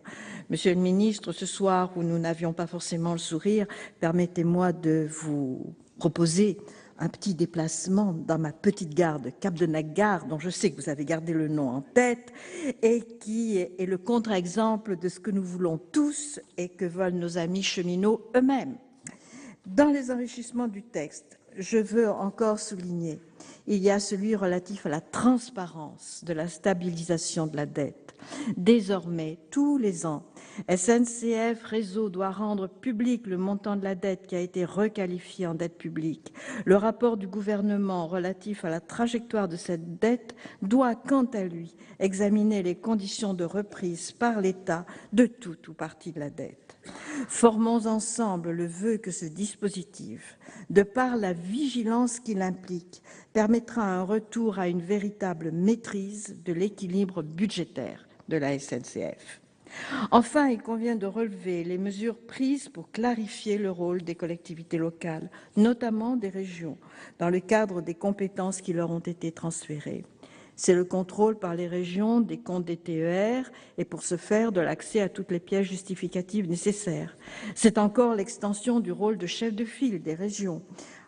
Monsieur le ministre, ce soir où nous n'avions pas forcément le sourire, permettez-moi de vous proposer un petit déplacement dans ma petite gare de Cap-de-Nac-Gare, dont je sais que vous avez gardé le nom en tête, et qui est le contre-exemple de ce que nous voulons tous et que veulent nos amis cheminots eux-mêmes. Dans les enrichissements du texte, je veux encore souligner, il y a celui relatif à la transparence de la stabilisation de la dette. Désormais, tous les ans, SNCF Réseau doit rendre public le montant de la dette qui a été requalifiée en dette publique. Le rapport du gouvernement relatif à la trajectoire de cette dette doit, quant à lui, examiner les conditions de reprise par l'État de tout ou partie de la dette. Formons ensemble le vœu que ce dispositif, de par la vigilance qu'il implique, permettra un retour à une véritable maîtrise de l'équilibre budgétaire de la SNCF. Enfin, il convient de relever les mesures prises pour clarifier le rôle des collectivités locales, notamment des régions, dans le cadre des compétences qui leur ont été transférées. C'est le contrôle par les régions des comptes des TER et pour ce faire de l'accès à toutes les pièces justificatives nécessaires. C'est encore l'extension du rôle de chef de file des régions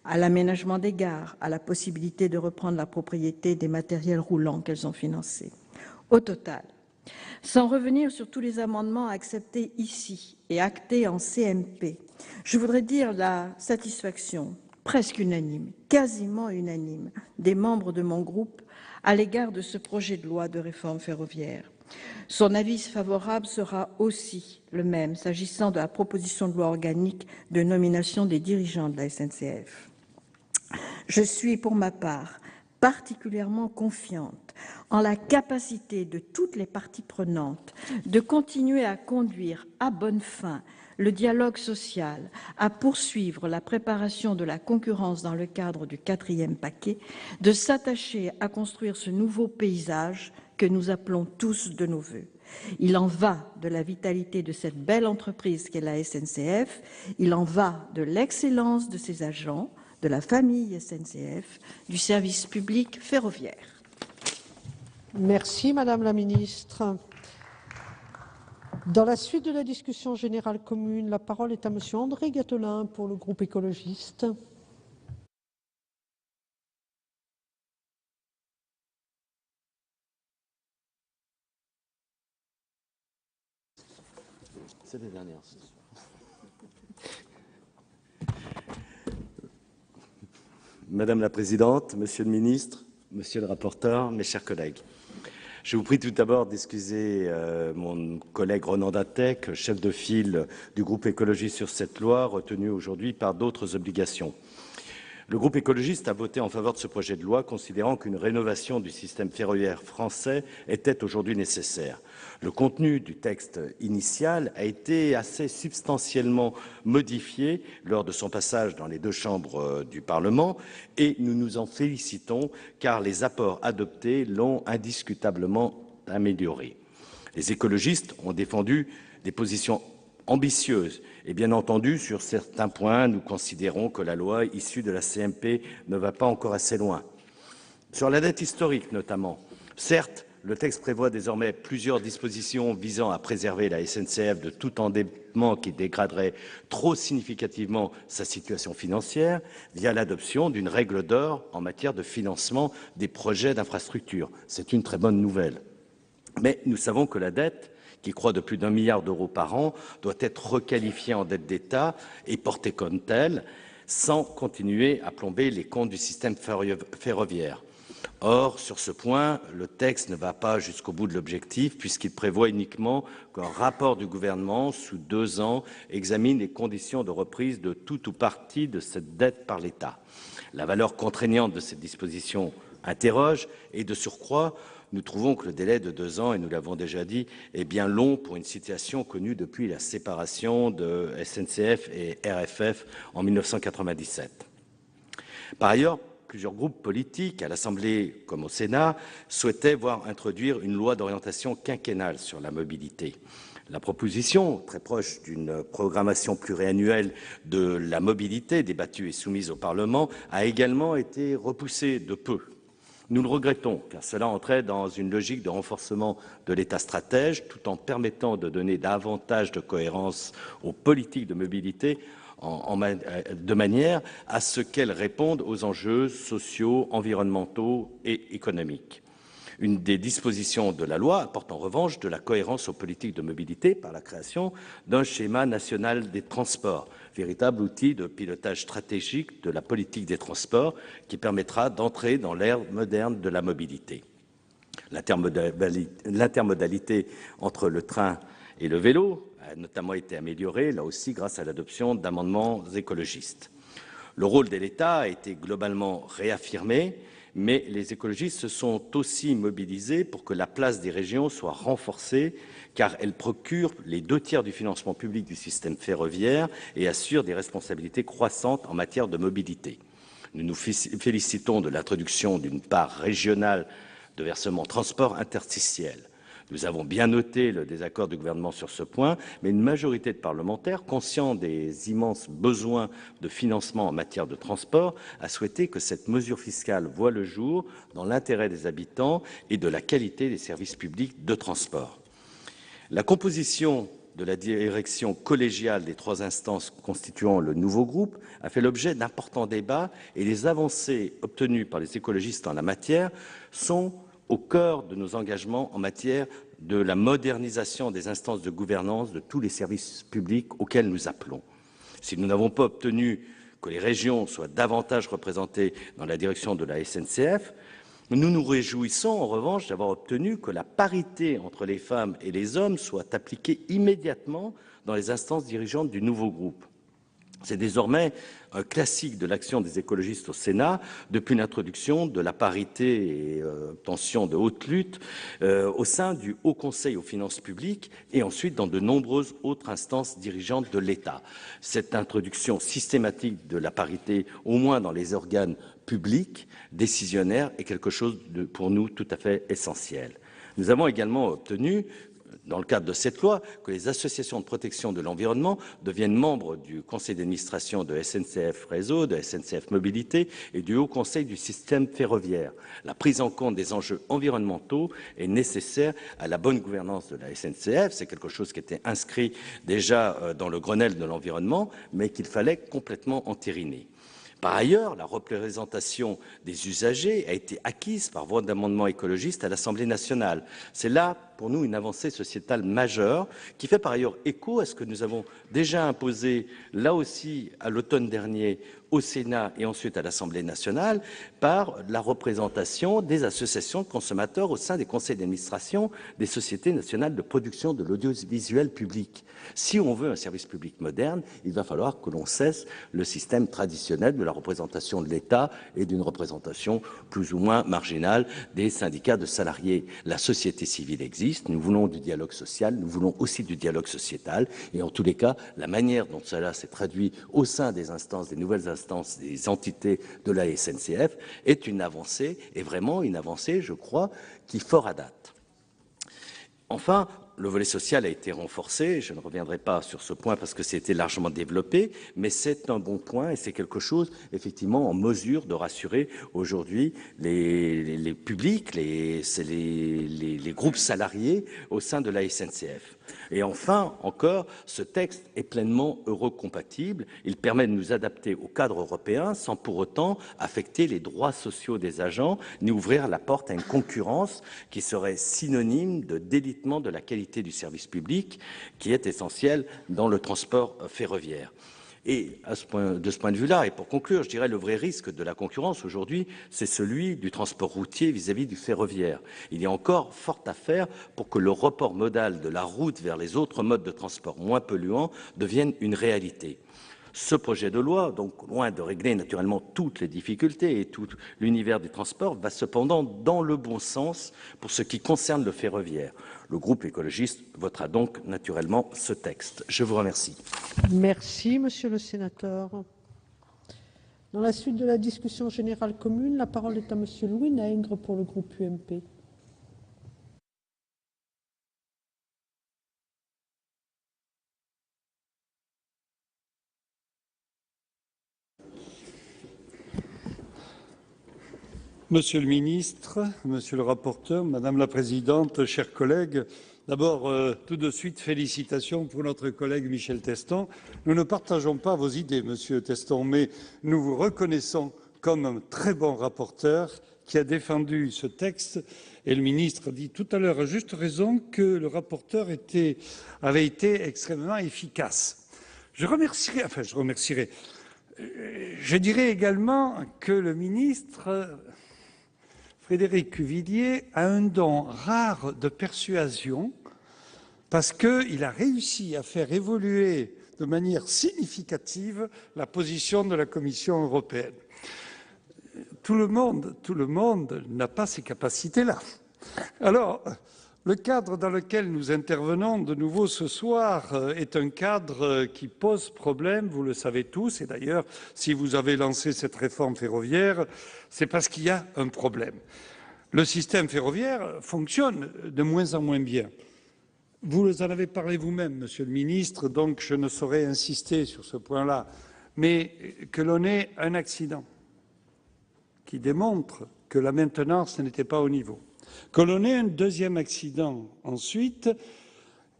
à l'aménagement des gares, à la possibilité de reprendre la propriété des matériels roulants qu'elles ont financés. Au total, sans revenir sur tous les amendements acceptés ici et actés en CMP, je voudrais dire la satisfaction presque unanime, quasiment unanime, des membres de mon groupe à l'égard de ce projet de loi de réforme ferroviaire. Son avis favorable sera aussi le même s'agissant de la proposition de loi organique de nomination des dirigeants de la SNCF. Je suis, pour ma part, particulièrement confiante en la capacité de toutes les parties prenantes de continuer à conduire à bonne fin le dialogue social, à poursuivre la préparation de la concurrence dans le cadre du 4e paquet, de s'attacher à construire ce nouveau paysage que nous appelons tous de nos vœux. Il en va de la vitalité de cette belle entreprise qu'est la SNCF, il en va de l'excellence de ses agents, de la famille SNCF, du service public ferroviaire. Merci, Madame la Ministre. Dans la suite de la discussion générale commune, la parole est à Monsieur André Gattolin pour le groupe écologiste. C'est les dernières. Madame la Présidente, Monsieur le Ministre, Monsieur le rapporteur, mes chers collègues. Je vous prie tout d'abord d'excuser mon collègue Ronan Dantec, chef de file du groupe écologiste sur cette loi, retenu aujourd'hui par d'autres obligations. Le groupe écologiste a voté en faveur de ce projet de loi, considérant qu'une rénovation du système ferroviaire français était aujourd'hui nécessaire. Le contenu du texte initial a été assez substantiellement modifié lors de son passage dans les deux chambres du Parlement et nous nous en félicitons car les apports adoptés l'ont indiscutablement amélioré. Les écologistes ont défendu des positions ambitieuse. Et bien entendu, sur certains points, nous considérons que la loi issue de la CMP ne va pas encore assez loin. Sur la dette historique notamment, certes, le texte prévoit désormais plusieurs dispositions visant à préserver la SNCF de tout endettement qui dégraderait trop significativement sa situation financière via l'adoption d'une règle d'or en matière de financement des projets d'infrastructure. C'est une très bonne nouvelle. Mais nous savons que la dette qui croît de plus d'1 milliard d'euros par an, doit être requalifiée en dette d'État et portée comme telle, sans continuer à plomber les comptes du système ferroviaire. Or, sur ce point, le texte ne va pas jusqu'au bout de l'objectif puisqu'il prévoit uniquement qu'un rapport du gouvernement, sous 2 ans, examine les conditions de reprise de tout ou partie de cette dette par l'État. La valeur contraignante de cette disposition interroge et, de surcroît, nous trouvons que le délai de 2 ans, et nous l'avons déjà dit, est bien long pour une situation connue depuis la séparation de SNCF et RFF en 1997. Par ailleurs, plusieurs groupes politiques, à l'Assemblée comme au Sénat, souhaitaient voir introduire une loi d'orientation quinquennale sur la mobilité. La proposition, très proche d'une programmation pluriannuelle de la mobilité débattue et soumise au Parlement, a également été repoussée de peu. Nous le regrettons, car cela entrait dans une logique de renforcement de l'État stratège, tout en permettant de donner davantage de cohérence aux politiques de mobilité, de manière à ce qu'elles répondent aux enjeux sociaux, environnementaux et économiques. Une des dispositions de la loi apporte en revanche de la cohérence aux politiques de mobilité par la création d'un schéma national des transports, véritable outil de pilotage stratégique de la politique des transports qui permettra d'entrer dans l'ère moderne de la mobilité. L'intermodalité entre le train et le vélo a notamment été améliorée, là aussi grâce à l'adoption d'amendements écologistes. Le rôle de l'État a été globalement réaffirmé, mais les écologistes se sont aussi mobilisés pour que la place des régions soit renforcée, car elles procurent les 2/3 du financement public du système ferroviaire et assurent des responsabilités croissantes en matière de mobilité. Nous nous félicitons de l'introduction d'une part régionale de versement transport interstitiel. Nous avons bien noté le désaccord du gouvernement sur ce point, mais une majorité de parlementaires, conscients des immenses besoins de financement en matière de transport, a souhaité que cette mesure fiscale voie le jour dans l'intérêt des habitants et de la qualité des services publics de transport. La composition de la direction collégiale des 3 instances constituant le nouveau groupe a fait l'objet d'importants débats et les avancées obtenues par les écologistes en la matière sont au cœur de nos engagements en matière de la modernisation des instances de gouvernance de tous les services publics auxquels nous appelons. Si nous n'avons pas obtenu que les régions soient davantage représentées dans la direction de la SNCF, nous nous réjouissons en revanche d'avoir obtenu que la parité entre les femmes et les hommes soit appliquée immédiatement dans les instances dirigeantes du nouveau groupe. C'est désormais un classique de l'action des écologistes au Sénat depuis l'introduction de la parité et obtention de haute lutte au sein du Haut Conseil aux finances publiques et ensuite dans de nombreuses autres instances dirigeantes de l'État. Cette introduction systématique de la parité, au moins dans les organes publics décisionnaires, est quelque chose de, pour nous, tout à fait essentiel. Nous avons également obtenu, dans le cadre de cette loi, que les associations de protection de l'environnement deviennent membres du conseil d'administration de SNCF Réseau, de SNCF Mobilité et du Haut Conseil du système ferroviaire. La prise en compte des enjeux environnementaux est nécessaire à la bonne gouvernance de la SNCF. C'est quelque chose qui était inscrit déjà dans le Grenelle de l'environnement, mais qu'il fallait complètement entériner. Par ailleurs, la représentation des usagers a été acquise par voie d'amendement écologiste à l'Assemblée nationale. C'est là, pour nous, une avancée sociétale majeure qui fait par ailleurs écho à ce que nous avons déjà imposé, là aussi, à l'automne dernier, au Sénat et ensuite à l'Assemblée nationale, par la représentation des associations de consommateurs au sein des conseils d'administration des sociétés nationales de production de l'audiovisuel public. Si on veut un service public moderne, il va falloir que l'on cesse le système traditionnel de la représentation de l'État et d'une représentation plus ou moins marginale des syndicats de salariés. La société civile existe, nous voulons du dialogue social, nous voulons aussi du dialogue sociétal, et en tous les cas, la manière dont cela s'est traduit au sein des instances, des nouvelles instances, des entités de la SNCF est une avancée, et vraiment une avancée, je crois, qui fort à date. Enfin, le volet social a été renforcé, je ne reviendrai pas sur ce point parce que c'était largement développé, mais c'est un bon point et c'est quelque chose effectivement en mesure de rassurer aujourd'hui les publics, les groupes salariés au sein de la SNCF. Et enfin, encore, ce texte est pleinement eurocompatible. Il permet de nous adapter au cadre européen sans pour autant affecter les droits sociaux des agents ni ouvrir la porte à une concurrence qui serait synonyme de délitement de la qualité du service public qui est essentiel dans le transport ferroviaire. Et de ce point de vue-là, et pour conclure, je dirais le vrai risque de la concurrence aujourd'hui, c'est celui du transport routier vis-à-vis du ferroviaire. Il y a encore fort à faire pour que le report modal de la route vers les autres modes de transport moins polluants devienne une réalité. Ce projet de loi, donc loin de régler naturellement toutes les difficultés et tout l'univers du transport, va cependant dans le bon sens pour ce qui concerne le ferroviaire. Le groupe écologiste votera donc naturellement ce texte. Je vous remercie. Merci, monsieur le sénateur. Dans la suite de la discussion générale commune, la parole est à monsieur Louis Nègre pour le groupe UMP. Monsieur le ministre, monsieur le rapporteur, madame la présidente, chers collègues, d'abord, tout de suite, félicitations pour notre collègue Michel Teston. Nous ne partageons pas vos idées, monsieur Teston, mais nous vous reconnaissons comme un très bon rapporteur qui a défendu ce texte. Et le ministre a dit tout à l'heure, à juste raison, que le rapporteur avait été extrêmement efficace. Je dirais également que le ministre Frédéric Cuvillier a un don rare de persuasion parce qu'il a réussi à faire évoluer de manière significative la position de la Commission européenne. Tout le monde n'a pas ces capacités-là. Alors, le cadre dans lequel nous intervenons de nouveau ce soir est un cadre qui pose problème, vous le savez tous, et d'ailleurs, si vous avez lancé cette réforme ferroviaire, c'est parce qu'il y a un problème. Le système ferroviaire fonctionne de moins en moins bien. Vous en avez parlé vous-même, monsieur le ministre, donc je ne saurais insister sur ce point-là, mais que l'on ait un accident qui démontre que la maintenance n'était pas au niveau, que l'on ait un deuxième accident ensuite,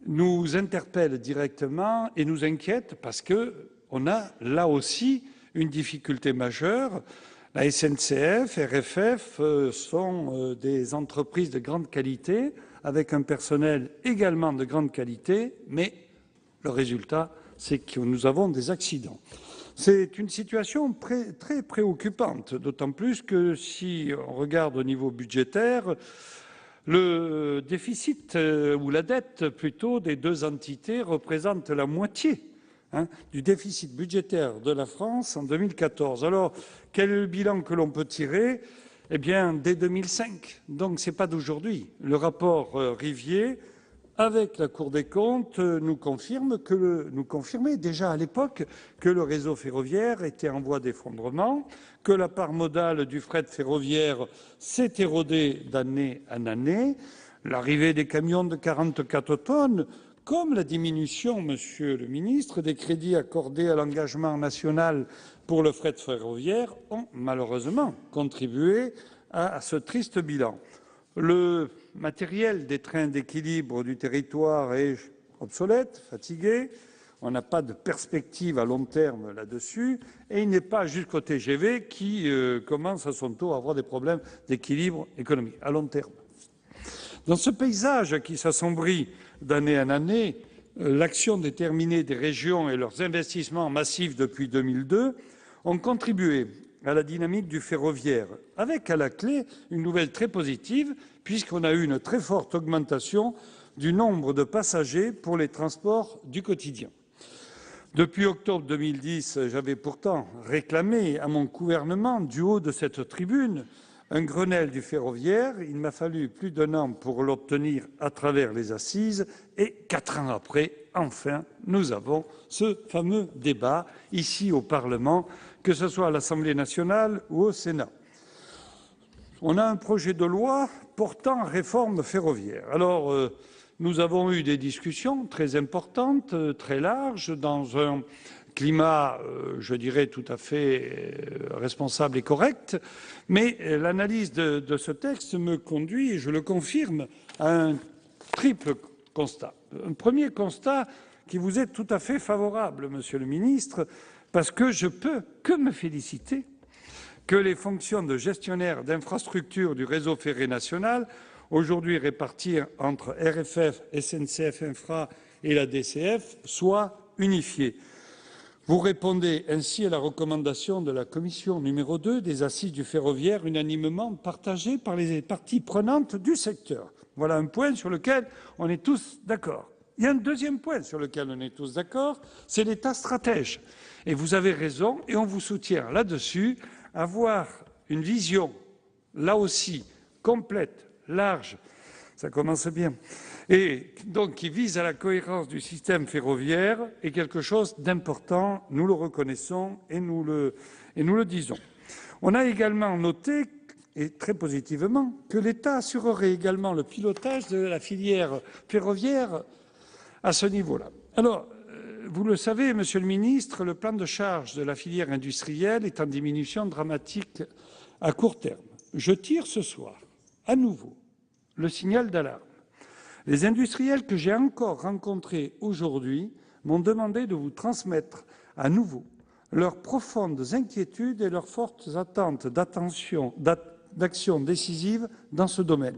nous interpelle directement et nous inquiète parce qu'on a là aussi une difficulté majeure. La SNCF, RFF sont des entreprises de grande qualité, avec un personnel également de grande qualité, mais le résultat, c'est que nous avons des accidents. C'est une situation très préoccupante, d'autant plus que si on regarde au niveau budgétaire, le déficit ou la dette plutôt des deux entités représente la moitié du déficit budgétaire de la France en 2014. Alors, quel est le bilan que l'on peut tirer? Eh bien, dès 2005. Donc, ce n'est pas d'aujourd'hui. Le rapport Rivier, avec la Cour des comptes, nous confirmait déjà à l'époque que le réseau ferroviaire était en voie d'effondrement, que la part modale du fret ferroviaire s'est érodée d'année en année, l'arrivée des camions de 44 tonnes, comme la diminution, monsieur le ministre, des crédits accordés à l'engagement national pour le fret ferroviaire ont malheureusement contribué à ce triste bilan. Le matériel des trains d'équilibre du territoire est obsolète, fatigué. On n'a pas de perspective à long terme là-dessus. Et il n'est pas jusqu'au TGV qui commence à son tour à avoir des problèmes d'équilibre économique à long terme. Dans ce paysage qui s'assombrit d'année en année, l'action déterminée des régions et leurs investissements massifs depuis 2002 ont contribué à la dynamique du ferroviaire, avec à la clé une nouvelle très positive, puisqu'on a eu une très forte augmentation du nombre de passagers pour les transports du quotidien. Depuis octobre 2010, j'avais pourtant réclamé à mon gouvernement, du haut de cette tribune, un Grenelle du ferroviaire. Il m'a fallu plus d'1 an pour l'obtenir à travers les assises et 4 ans après, enfin, nous avons ce fameux débat ici au Parlement, que ce soit à l'Assemblée nationale ou au Sénat. On a un projet de loi portant réforme ferroviaire. Alors, nous avons eu des discussions très importantes, très larges, dans un climat, je dirais, tout à fait responsable et correct, mais l'analyse de ce texte me conduit, et je le confirme, à un triple constat. Un premier constat qui vous est tout à fait favorable, monsieur le ministre, parce que je peux que me féliciter que les fonctions de gestionnaire d'infrastructure du réseau ferré national, aujourd'hui réparties entre RFF, SNCF Infra et la DCF, soient unifiées. Vous répondez ainsi à la recommandation de la commission numéro 2 des assises du ferroviaire, unanimement partagée par les parties prenantes du secteur. Voilà un point sur lequel on est tous d'accord. Il y a un deuxième point sur lequel on est tous d'accord, c'est l'État stratège. Et vous avez raison, et on vous soutient là-dessus, avoir une vision, là aussi, complète, large, ça commence bien, et donc qui vise à la cohérence du système ferroviaire est quelque chose d'important, nous le reconnaissons et nous le disons. On a également noté, et très positivement, que l'État assurerait également le pilotage de la filière ferroviaire à ce niveau-là. Alors, vous le savez, Monsieur le Ministre, le plan de charge de la filière industrielle est en diminution dramatique à court terme. Je tire ce soir, à nouveau, le signal d'alarme. Les industriels que j'ai encore rencontrés aujourd'hui m'ont demandé de vous transmettre à nouveau leurs profondes inquiétudes et leurs fortes attentes d'action décisive dans ce domaine.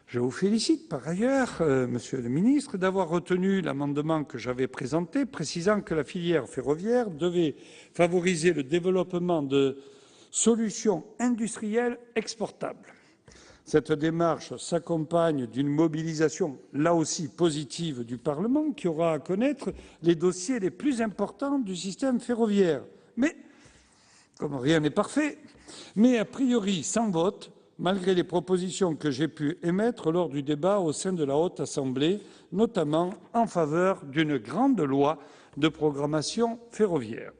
Je vous félicite par ailleurs, Monsieur le Ministre, d'avoir retenu l'amendement que j'avais présenté précisant que la filière ferroviaire devait favoriser le développement de solutions industrielles exportables. Cette démarche s'accompagne d'une mobilisation, là aussi positive, du Parlement, qui aura à connaître les dossiers les plus importants du système ferroviaire. Mais, comme rien n'est parfait, mais a priori sans vote, malgré les propositions que j'ai pu émettre lors du débat au sein de la Haute Assemblée, notamment en faveur d'une grande loi de programmation ferroviaire.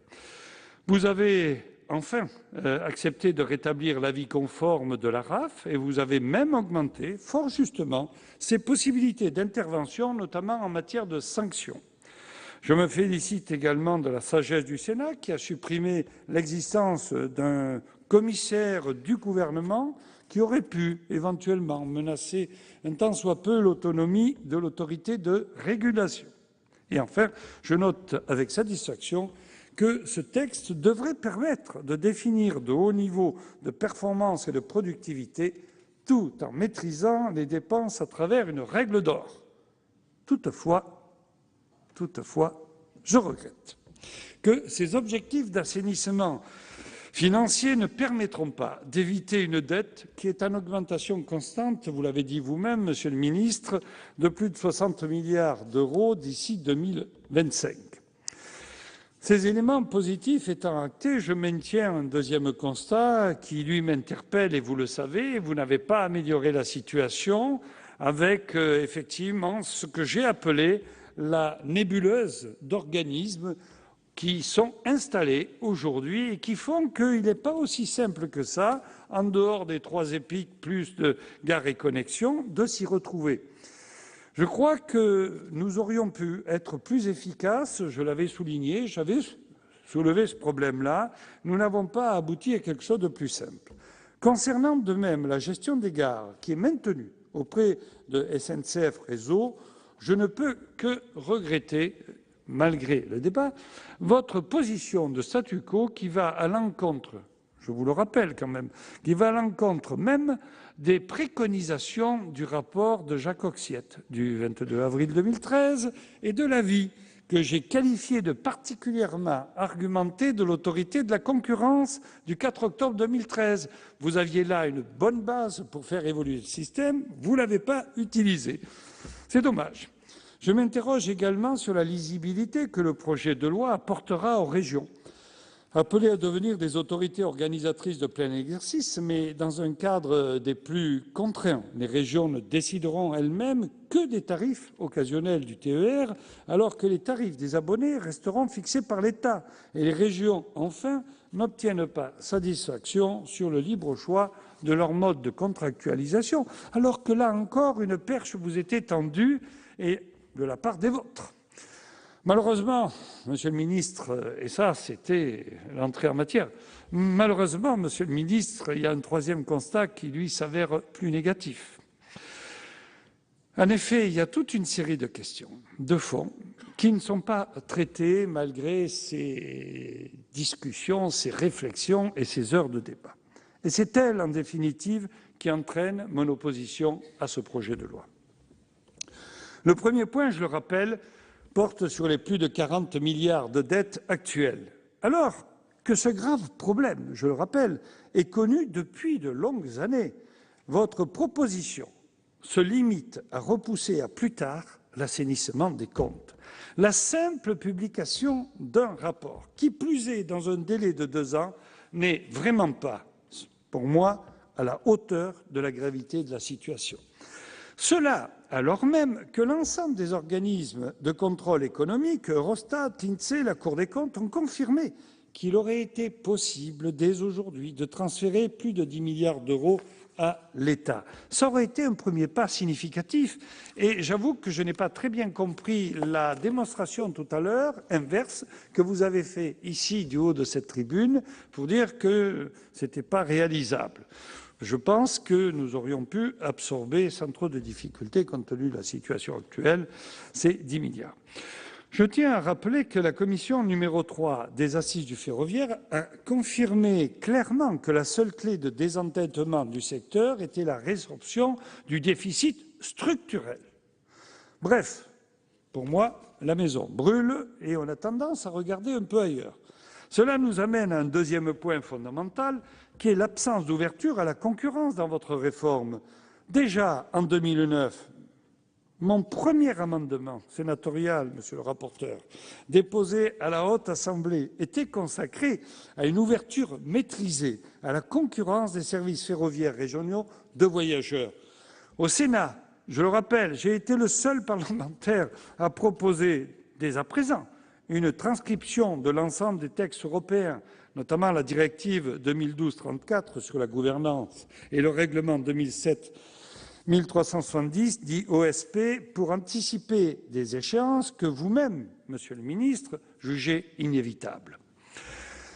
Vous avez enfin accepté de rétablir l'avis conforme de la RAF et vous avez même augmenté, fort justement, ses possibilités d'intervention, notamment en matière de sanctions. Je me félicite également de la sagesse du Sénat qui a supprimé l'existence d'un commissaire du gouvernement qui aurait pu éventuellement menacer un tant soit peu l'autonomie de l'autorité de régulation. Et enfin, je note avec satisfaction que ce texte devrait permettre de définir de hauts niveaux de performance et de productivité tout en maîtrisant les dépenses à travers une règle d'or. Toutefois, je regrette que ces objectifs d'assainissement financier ne permettront pas d'éviter une dette qui est en augmentation constante, vous l'avez dit vous-même, Monsieur le Ministre, de plus de 60 milliards d'euros d'ici 2025. Ces éléments positifs étant actés, je maintiens un deuxième constat qui, lui, m'interpelle et vous le savez, vous n'avez pas amélioré la situation avec effectivement ce que j'ai appelé la nébuleuse d'organismes qui sont installés aujourd'hui et qui font qu'il n'est pas aussi simple que ça, en dehors des 3 EPIC plus de Gares et Connexions, de s'y retrouver. Je crois que nous aurions pu être plus efficaces, je l'avais souligné, j'avais soulevé ce problème-là, nous n'avons pas abouti à quelque chose de plus simple. Concernant de même la gestion des gares, qui est maintenue auprès de SNCF Réseau, je ne peux que regretter, malgré le débat, votre position de statu quo qui va à l'encontre, je vous le rappelle quand même, qui va à l'encontre même des préconisations du rapport de Jacques Oxiette du 22 avril 2013 et de l'avis que j'ai qualifié de particulièrement argumenté de l'autorité de la concurrence du 4 octobre 2013. Vous aviez là une bonne base pour faire évoluer le système, vous ne l'avez pas utilisé. C'est dommage. Je m'interroge également sur la lisibilité que le projet de loi apportera aux régions, appelées à devenir des autorités organisatrices de plein exercice, mais dans un cadre des plus contraints. Les régions ne décideront elles-mêmes que des tarifs occasionnels du TER, alors que les tarifs des abonnés resteront fixés par l'État. Et les régions, enfin, n'obtiennent pas satisfaction sur le libre choix de leur mode de contractualisation, alors que là encore, une perche vous était tendue et de la part des vôtres. Malheureusement, Monsieur le Ministre, et ça c'était l'entrée en matière, malheureusement, Monsieur le Ministre, il y a un troisième constat qui, lui, s'avère plus négatif. En effet, il y a toute une série de questions de fond qui ne sont pas traitées malgré ces discussions, ces réflexions et ces heures de débat. Et c'est elle, en définitive, qui entraîne mon opposition à ce projet de loi. Le premier point, je le rappelle, porte sur les plus de 40 milliards de dettes actuelles. Alors que ce grave problème, je le rappelle, est connu depuis de longues années, votre proposition se limite à repousser à plus tard l'assainissement des comptes. La simple publication d'un rapport, qui plus est dans un délai de 2 ans, n'est vraiment pas, pour moi, à la hauteur de la gravité de la situation. Cela alors même que l'ensemble des organismes de contrôle économique, Eurostat, l'INSEE, la Cour des comptes, ont confirmé qu'il aurait été possible dès aujourd'hui de transférer plus de 10 milliards d'euros à l'État. Ça aurait été un premier pas significatif et j'avoue que je n'ai pas très bien compris la démonstration tout à l'heure inverse que vous avez fait ici du haut de cette tribune pour dire que ce n'était pas réalisable. Je pense que nous aurions pu absorber sans trop de difficultés, compte tenu de la situation actuelle, ces 10 milliards. Je tiens à rappeler que la commission numéro 3 des Assises du ferroviaire a confirmé clairement que la seule clé de désendettement du secteur était la résorption du déficit structurel. Bref, pour moi, la maison brûle et on a tendance à regarder un peu ailleurs. Cela nous amène à un deuxième point fondamental, qui est l'absence d'ouverture à la concurrence dans votre réforme. Déjà en 2009, mon premier amendement sénatorial, monsieur le rapporteur, déposé à la Haute Assemblée, était consacré à une ouverture maîtrisée à la concurrence des services ferroviaires régionaux de voyageurs. Au Sénat, je le rappelle, j'ai été le seul parlementaire à proposer, dès à présent, une transcription de l'ensemble des textes européens, notamment la directive 2012-34 sur la gouvernance et le règlement 2007-1370, dit OSP, pour anticiper des échéances que vous-même, monsieur le ministre, jugez inévitables.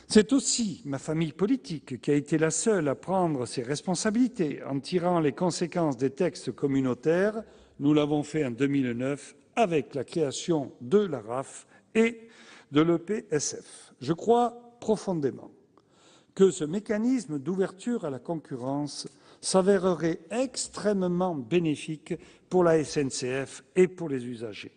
C'est aussi ma famille politique qui a été la seule à prendre ses responsabilités en tirant les conséquences des textes communautaires. Nous l'avons fait en 2009 avec la création de l'ARAF et de l'EPSF. Je crois profondément que ce mécanisme d'ouverture à la concurrence s'avérerait extrêmement bénéfique pour la SNCF et pour les usagers.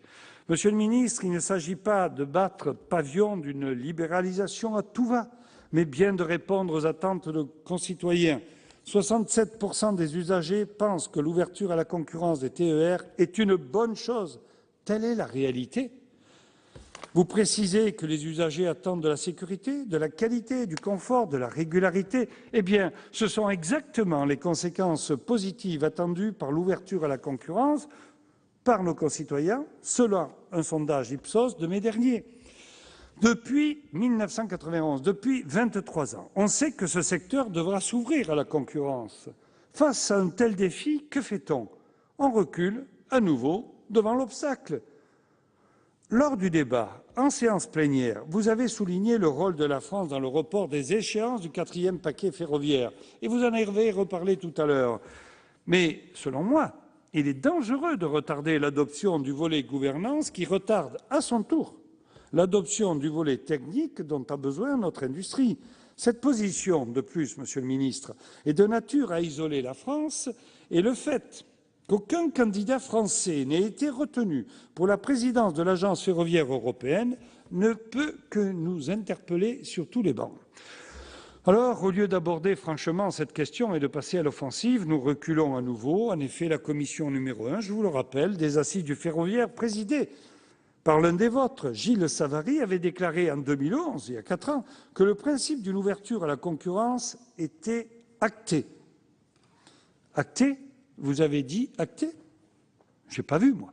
Monsieur le ministre, il ne s'agit pas de battre pavillon d'une libéralisation à tout va, mais bien de répondre aux attentes de nos concitoyens. 67% des usagers pensent que l'ouverture à la concurrence des TER est une bonne chose. Telle est la réalité. Vous précisez que les usagers attendent de la sécurité, de la qualité, du confort, de la régularité. Eh bien, ce sont exactement les conséquences positives attendues par l'ouverture à la concurrence par nos concitoyens, selon un sondage Ipsos de mai dernier. Depuis 1991, depuis 23 ans, on sait que ce secteur devra s'ouvrir à la concurrence. Face à un tel défi, que fait-on? On recule à nouveau devant l'obstacle. Lors du débat, en séance plénière, vous avez souligné le rôle de la France dans le report des échéances du 4e paquet ferroviaire. Et vous en avez reparlé tout à l'heure. Mais, selon moi, il est dangereux de retarder l'adoption du volet gouvernance qui retarde, à son tour, l'adoption du volet technique dont a besoin notre industrie. Cette position, de plus, monsieur le ministre, est de nature à isoler la France et le fait qu'aucun candidat français n'ait été retenu pour la présidence de l'Agence ferroviaire européenne ne peut que nous interpeller sur tous les bancs. Alors, au lieu d'aborder franchement cette question et de passer à l'offensive, nous reculons à nouveau. En effet, la commission numéro 1, je vous le rappelle, des Assises du ferroviaire, présidée par l'un des vôtres, Gilles Savary, avait déclaré en 2011, il y a 4 ans, que le principe d'une ouverture à la concurrence était acté. Acté? Vous avez dit acté? Je n'ai pas vu, moi.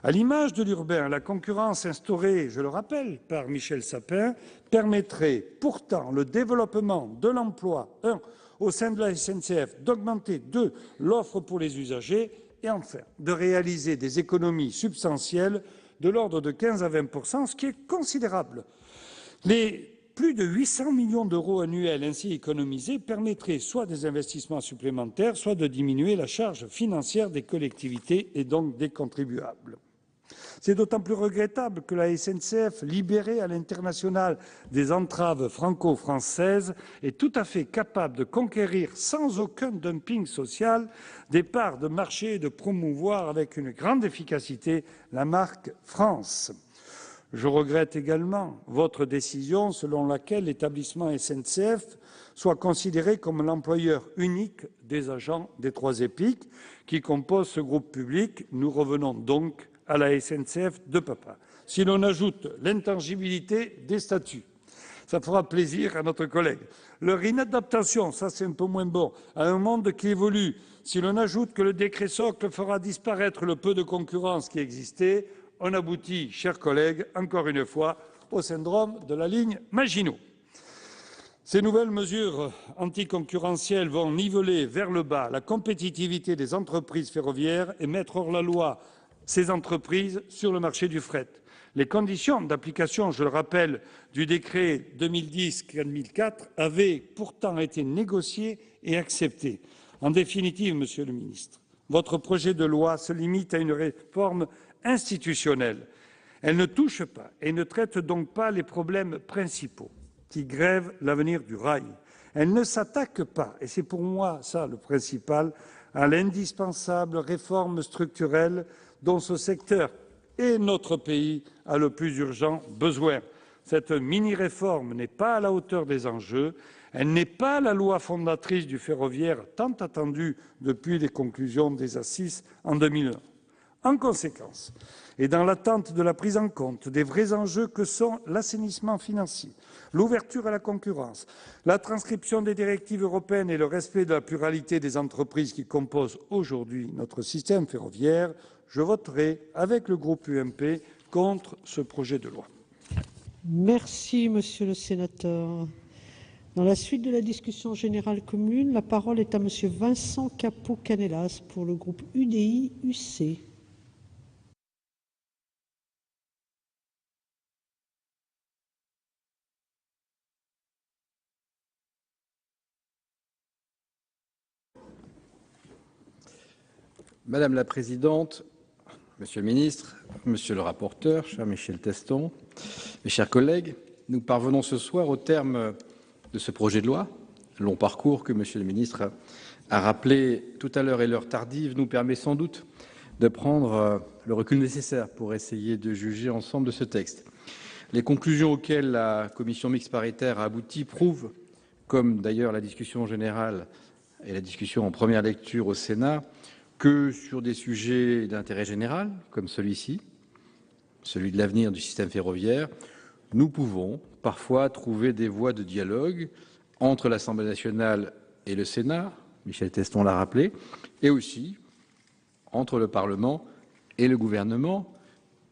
À l'image de l'urbain, la concurrence instaurée, je le rappelle, par Michel Sapin, permettrait pourtant le développement de l'emploi, 1, au sein de la SNCF, d'augmenter, 2, l'offre pour les usagers, et enfin, de réaliser des économies substantielles de l'ordre de 15 à 20%, ce qui est considérable. Les plus de 800 millions d'euros annuels ainsi économisés permettraient soit des investissements supplémentaires, soit de diminuer la charge financière des collectivités et donc des contribuables. C'est d'autant plus regrettable que la SNCF, libérée à l'international des entraves franco-françaises, est tout à fait capable de conquérir sans aucun dumping social des parts de marché et de promouvoir avec une grande efficacité la marque France. Je regrette également votre décision selon laquelle l'établissement SNCF soit considéré comme l'employeur unique des agents des 3 EPIC qui composent ce groupe public. Nous revenons donc à la SNCF de papa. Si l'on ajoute l'intangibilité des statuts, ça fera plaisir à notre collègue. Leur inadaptation, ça c'est un peu moins bon, à un monde qui évolue. Si l'on ajoute que le décret socle fera disparaître le peu de concurrence qui existait, on aboutit, chers collègues, encore une fois, au syndrome de la ligne Maginot. Ces nouvelles mesures anticoncurrentielles vont niveler vers le bas la compétitivité des entreprises ferroviaires et mettre hors la loi ces entreprises sur le marché du fret. Les conditions d'application, je le rappelle, du décret 2010-4004 avaient pourtant été négociées et acceptées. En définitive, Monsieur le ministre, votre projet de loi se limite à une réforme institutionnelle. Elle ne touche pas et ne traite donc pas les problèmes principaux qui grèvent l'avenir du rail. Elle ne s'attaque pas, et c'est pour moi ça le principal, à l'indispensable réforme structurelle dont ce secteur et notre pays a le plus urgent besoin. Cette mini-réforme n'est pas à la hauteur des enjeux, elle n'est pas la loi fondatrice du ferroviaire tant attendue depuis les conclusions des Assises en 2001. En conséquence, et dans l'attente de la prise en compte des vrais enjeux que sont l'assainissement financier, l'ouverture à la concurrence, la transcription des directives européennes et le respect de la pluralité des entreprises qui composent aujourd'hui notre système ferroviaire, je voterai avec le groupe UMP contre ce projet de loi. Merci, monsieur le sénateur. Dans la suite de la discussion générale commune, la parole est à monsieur Vincent Capo-Canellas pour le groupe UDI-UC. Madame la Présidente, Monsieur le Ministre, Monsieur le rapporteur, cher Michel Teston, mes chers collègues, nous parvenons ce soir au terme de ce projet de loi. Long parcours que Monsieur le Ministre a rappelé tout à l'heure et l'heure tardive nous permet sans doute de prendre le recul nécessaire pour essayer de juger ensemble de ce texte. Les conclusions auxquelles la commission mixte paritaire a abouti prouvent, comme d'ailleurs la discussion générale et la discussion en première lecture au Sénat, que sur des sujets d'intérêt général, comme celui-ci, celui de l'avenir du système ferroviaire, nous pouvons parfois trouver des voies de dialogue entre l'Assemblée nationale et le Sénat, Michel Teston l'a rappelé, et aussi entre le Parlement et le gouvernement,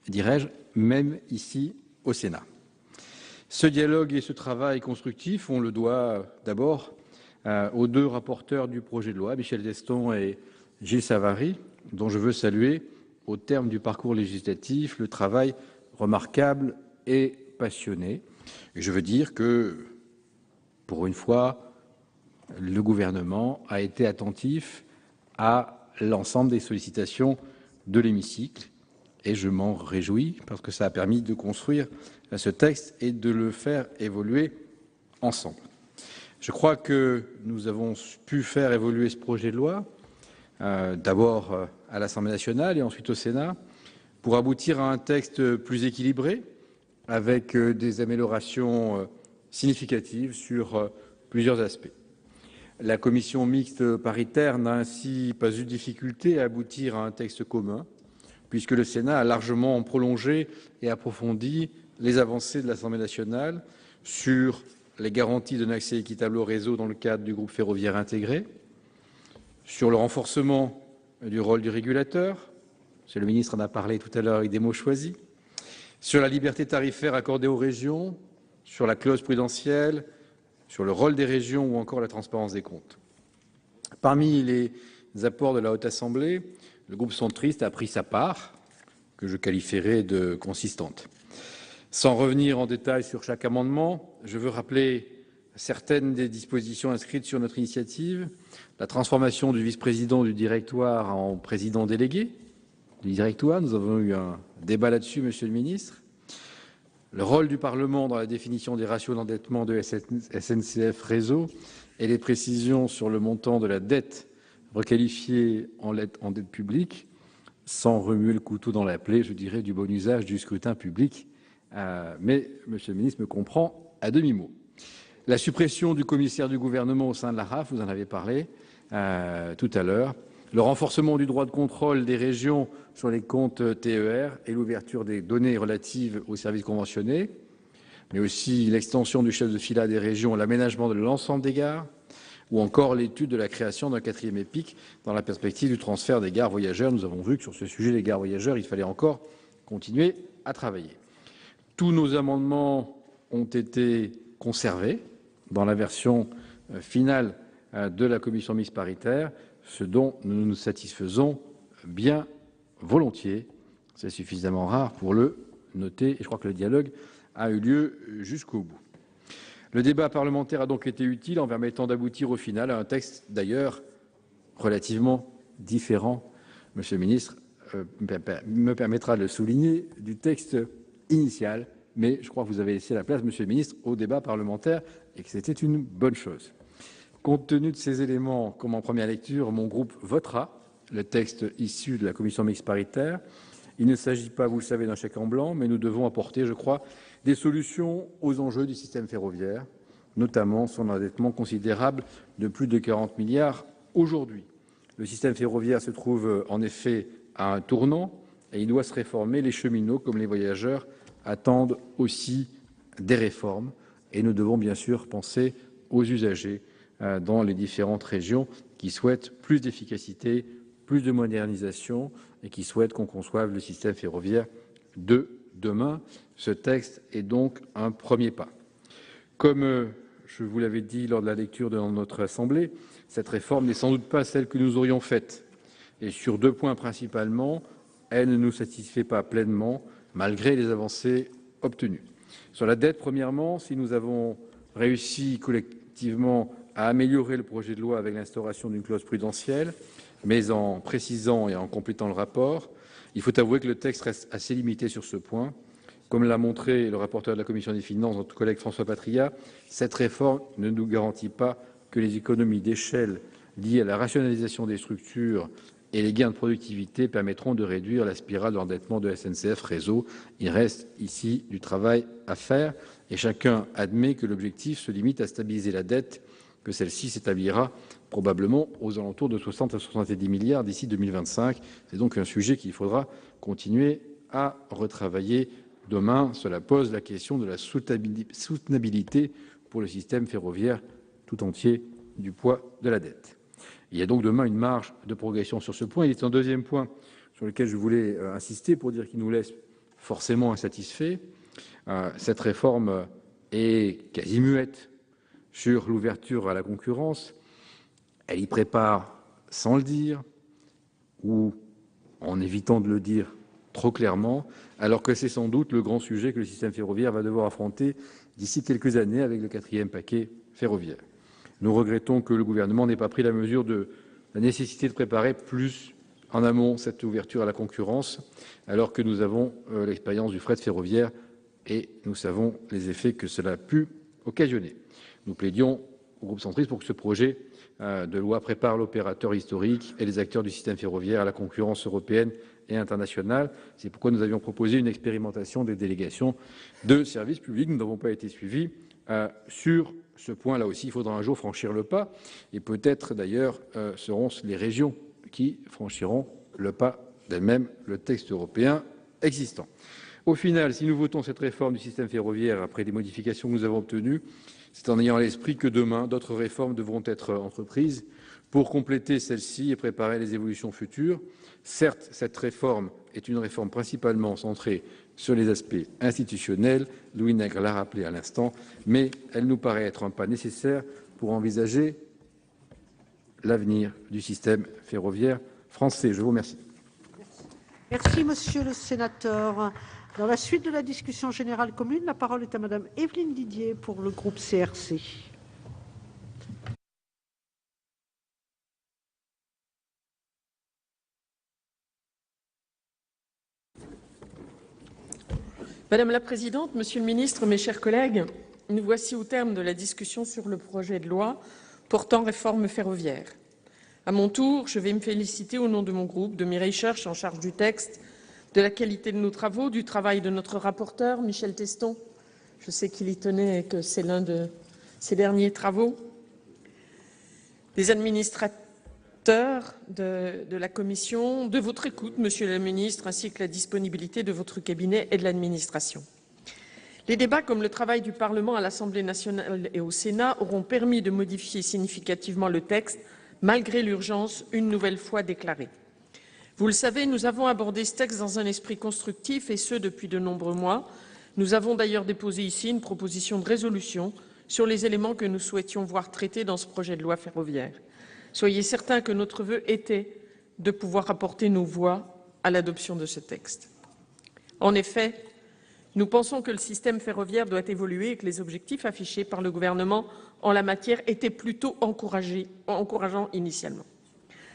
dirais-je, même ici au Sénat. Ce dialogue et ce travail constructif, on le doit d'abord aux 2 rapporteurs du projet de loi, Michel Teston et Gilles Savary, dont je veux saluer, au terme du parcours législatif, le travail remarquable et passionné. Et je veux dire que, pour une fois, le gouvernement a été attentif à l'ensemble des sollicitations de l'hémicycle, et je m'en réjouis, parce que ça a permis de construire ce texte et de le faire évoluer ensemble. Je crois que nous avons pu faire évoluer ce projet de loi, d'abord à l'Assemblée nationale et ensuite au Sénat, pour aboutir à un texte plus équilibré, avec des améliorations significatives sur plusieurs aspects. La commission mixte paritaire n'a ainsi pas eu de difficulté à aboutir à un texte commun, puisque le Sénat a largement prolongé et approfondi les avancées de l'Assemblée nationale sur les garanties d'un accès équitable au réseau dans le cadre du groupe ferroviaire intégré, sur le renforcement du rôle du régulateur, monsieur le ministre en a parlé tout à l'heure avec des mots choisis, sur la liberté tarifaire accordée aux régions, sur la clause prudentielle, sur le rôle des régions ou encore la transparence des comptes. Parmi les apports de la Haute Assemblée, le groupe centriste a pris sa part, que je qualifierais de consistante. Sans revenir en détail sur chaque amendement, je veux rappeler certaines des dispositions inscrites sur notre initiative, la transformation du vice-président du directoire en président délégué du directoire. Nous avons eu un débat là-dessus, monsieur le ministre. Le rôle du Parlement dans la définition des ratios d'endettement de SNCF Réseau et les précisions sur le montant de la dette requalifiée en dette publique, sans remuer le couteau dans la plaie, je dirais, du bon usage du scrutin public mais Monsieur le ministre me comprend à demi-mot. La suppression du commissaire du gouvernement au sein de la RAF, vous en avez parlé tout à l'heure, le renforcement du droit de contrôle des régions sur les comptes TER et l'ouverture des données relatives aux services conventionnés, mais aussi l'extension du chef de fila des régions, l'aménagement de l'ensemble des gares, ou encore l'étude de la création d'un 4e EPIC dans la perspective du transfert des gares voyageurs. Nous avons vu que sur ce sujet des gares voyageurs, il fallait encore continuer à travailler. Tous nos amendements ont été conservés dans la version finale de la commission mixte paritaire, ce dont nous nous satisfaisons bien volontiers. C'est suffisamment rare pour le noter et je crois que le dialogue a eu lieu jusqu'au bout. Le débat parlementaire a donc été utile en permettant d'aboutir au final à un texte d'ailleurs relativement différent, Monsieur le ministre, me permettra de le souligner, du texte initial, mais je crois que vous avez laissé la place, Monsieur le ministre, au débat parlementaire et que c'était une bonne chose. Compte tenu de ces éléments, comme en première lecture, mon groupe votera le texte issu de la commission mixte paritaire. Il ne s'agit pas, vous le savez, d'un chèque en blanc, mais nous devons apporter, je crois, des solutions aux enjeux du système ferroviaire, notamment son endettement considérable de plus de 40 milliards aujourd'hui. Le système ferroviaire se trouve en effet à un tournant et il doit se réformer. Les cheminots, comme les voyageurs, attendent aussi des réformes et nous devons bien sûr penser aux usagers dans les différentes régions qui souhaitent plus d'efficacité, plus de modernisation et qui souhaitent qu'on conçoive le système ferroviaire de demain. Ce texte est donc un premier pas. Comme je vous l'avais dit lors de la lecture de notre Assemblée, cette réforme n'est sans doute pas celle que nous aurions faite. Et sur 2 points principalement, elle ne nous satisfait pas pleinement, malgré les avancées obtenues. Sur la dette, premièrement, si nous avons réussi collectivement à améliorer le projet de loi avec l'instauration d'une clause prudentielle, mais en précisant et en complétant le rapport, il faut avouer que le texte reste assez limité sur ce point. Comme l'a montré le rapporteur de la Commission des finances, notre collègue François Patriat, cette réforme ne nous garantit pas que les économies d'échelle liées à la rationalisation des structures et les gains de productivité permettront de réduire la spirale d'endettement de SNCF Réseau. Il reste ici du travail à faire et chacun admet que l'objectif se limite à stabiliser la dette, que celle-ci s'établira probablement aux alentours de 60 à 70 milliards d'ici 2025. C'est donc un sujet qu'il faudra continuer à retravailler demain. Cela pose la question de la soutenabilité pour le système ferroviaire tout entier du poids de la dette. Il y a donc demain une marge de progression sur ce point. Il est un deuxième point sur lequel je voulais insister pour dire qu'il nous laisse forcément insatisfaits. Cette réforme est quasi muette sur l'ouverture à la concurrence. Elle y prépare sans le dire ou en évitant de le dire trop clairement, alors que c'est sans doute le grand sujet que le système ferroviaire va devoir affronter d'ici quelques années avec le 4e paquet ferroviaire. Nous regrettons que le gouvernement n'ait pas pris la mesure de la nécessité de préparer plus en amont cette ouverture à la concurrence, alors que nous avons l'expérience du fret ferroviaire et nous savons les effets que cela a pu occasionner. Nous plaidions au groupe centriste pour que ce projet de loi prépare l'opérateur historique et les acteurs du système ferroviaire à la concurrence européenne et internationale. C'est pourquoi nous avions proposé une expérimentation des délégations de services publics. Nous n'avons pas été suivis sur ce point. Là aussi, il faudra un jour franchir le pas et peut-être d'ailleurs seront les régions qui franchiront le pas d'elles-mêmes, le texte européen existant. Au final, si nous votons cette réforme du système ferroviaire après les modifications que nous avons obtenues, c'est en ayant à l'esprit que demain, d'autres réformes devront être entreprises pour compléter celle-ci et préparer les évolutions futures. Certes, cette réforme est une réforme principalement centrée sur les aspects institutionnels, Louis Nègre l'a rappelé à l'instant, mais elle nous paraît être un pas nécessaire pour envisager l'avenir du système ferroviaire français. Je vous remercie. Merci, monsieur le sénateur. Dans la suite de la discussion générale commune, la parole est à madame Evelyne Didier pour le groupe CRC. Madame la Présidente, Monsieur le Ministre, mes chers collègues, nous voici au terme de la discussion sur le projet de loi portant réforme ferroviaire. À mon tour, je vais me féliciter au nom de mon groupe de Mireille Schurch, en charge du texte, de la qualité de nos travaux, du travail de notre rapporteur, Michel Teston. Je sais qu'il y tenait et que c'est l'un de ses derniers travaux. Des administrateurs de la Commission, de votre écoute, Monsieur le Ministre, ainsi que la disponibilité de votre cabinet et de l'administration. Les débats, comme le travail du Parlement à l'Assemblée nationale et au Sénat, auront permis de modifier significativement le texte, malgré l'urgence une nouvelle fois déclarée. Vous le savez, nous avons abordé ce texte dans un esprit constructif, et ce, depuis de nombreux mois. Nous avons d'ailleurs déposé ici une proposition de résolution sur les éléments que nous souhaitions voir traités dans ce projet de loi ferroviaire. Soyez certains que notre vœu était de pouvoir apporter nos voix à l'adoption de ce texte. En effet, nous pensons que le système ferroviaire doit évoluer et que les objectifs affichés par le gouvernement en la matière étaient plutôt encourageants initialement.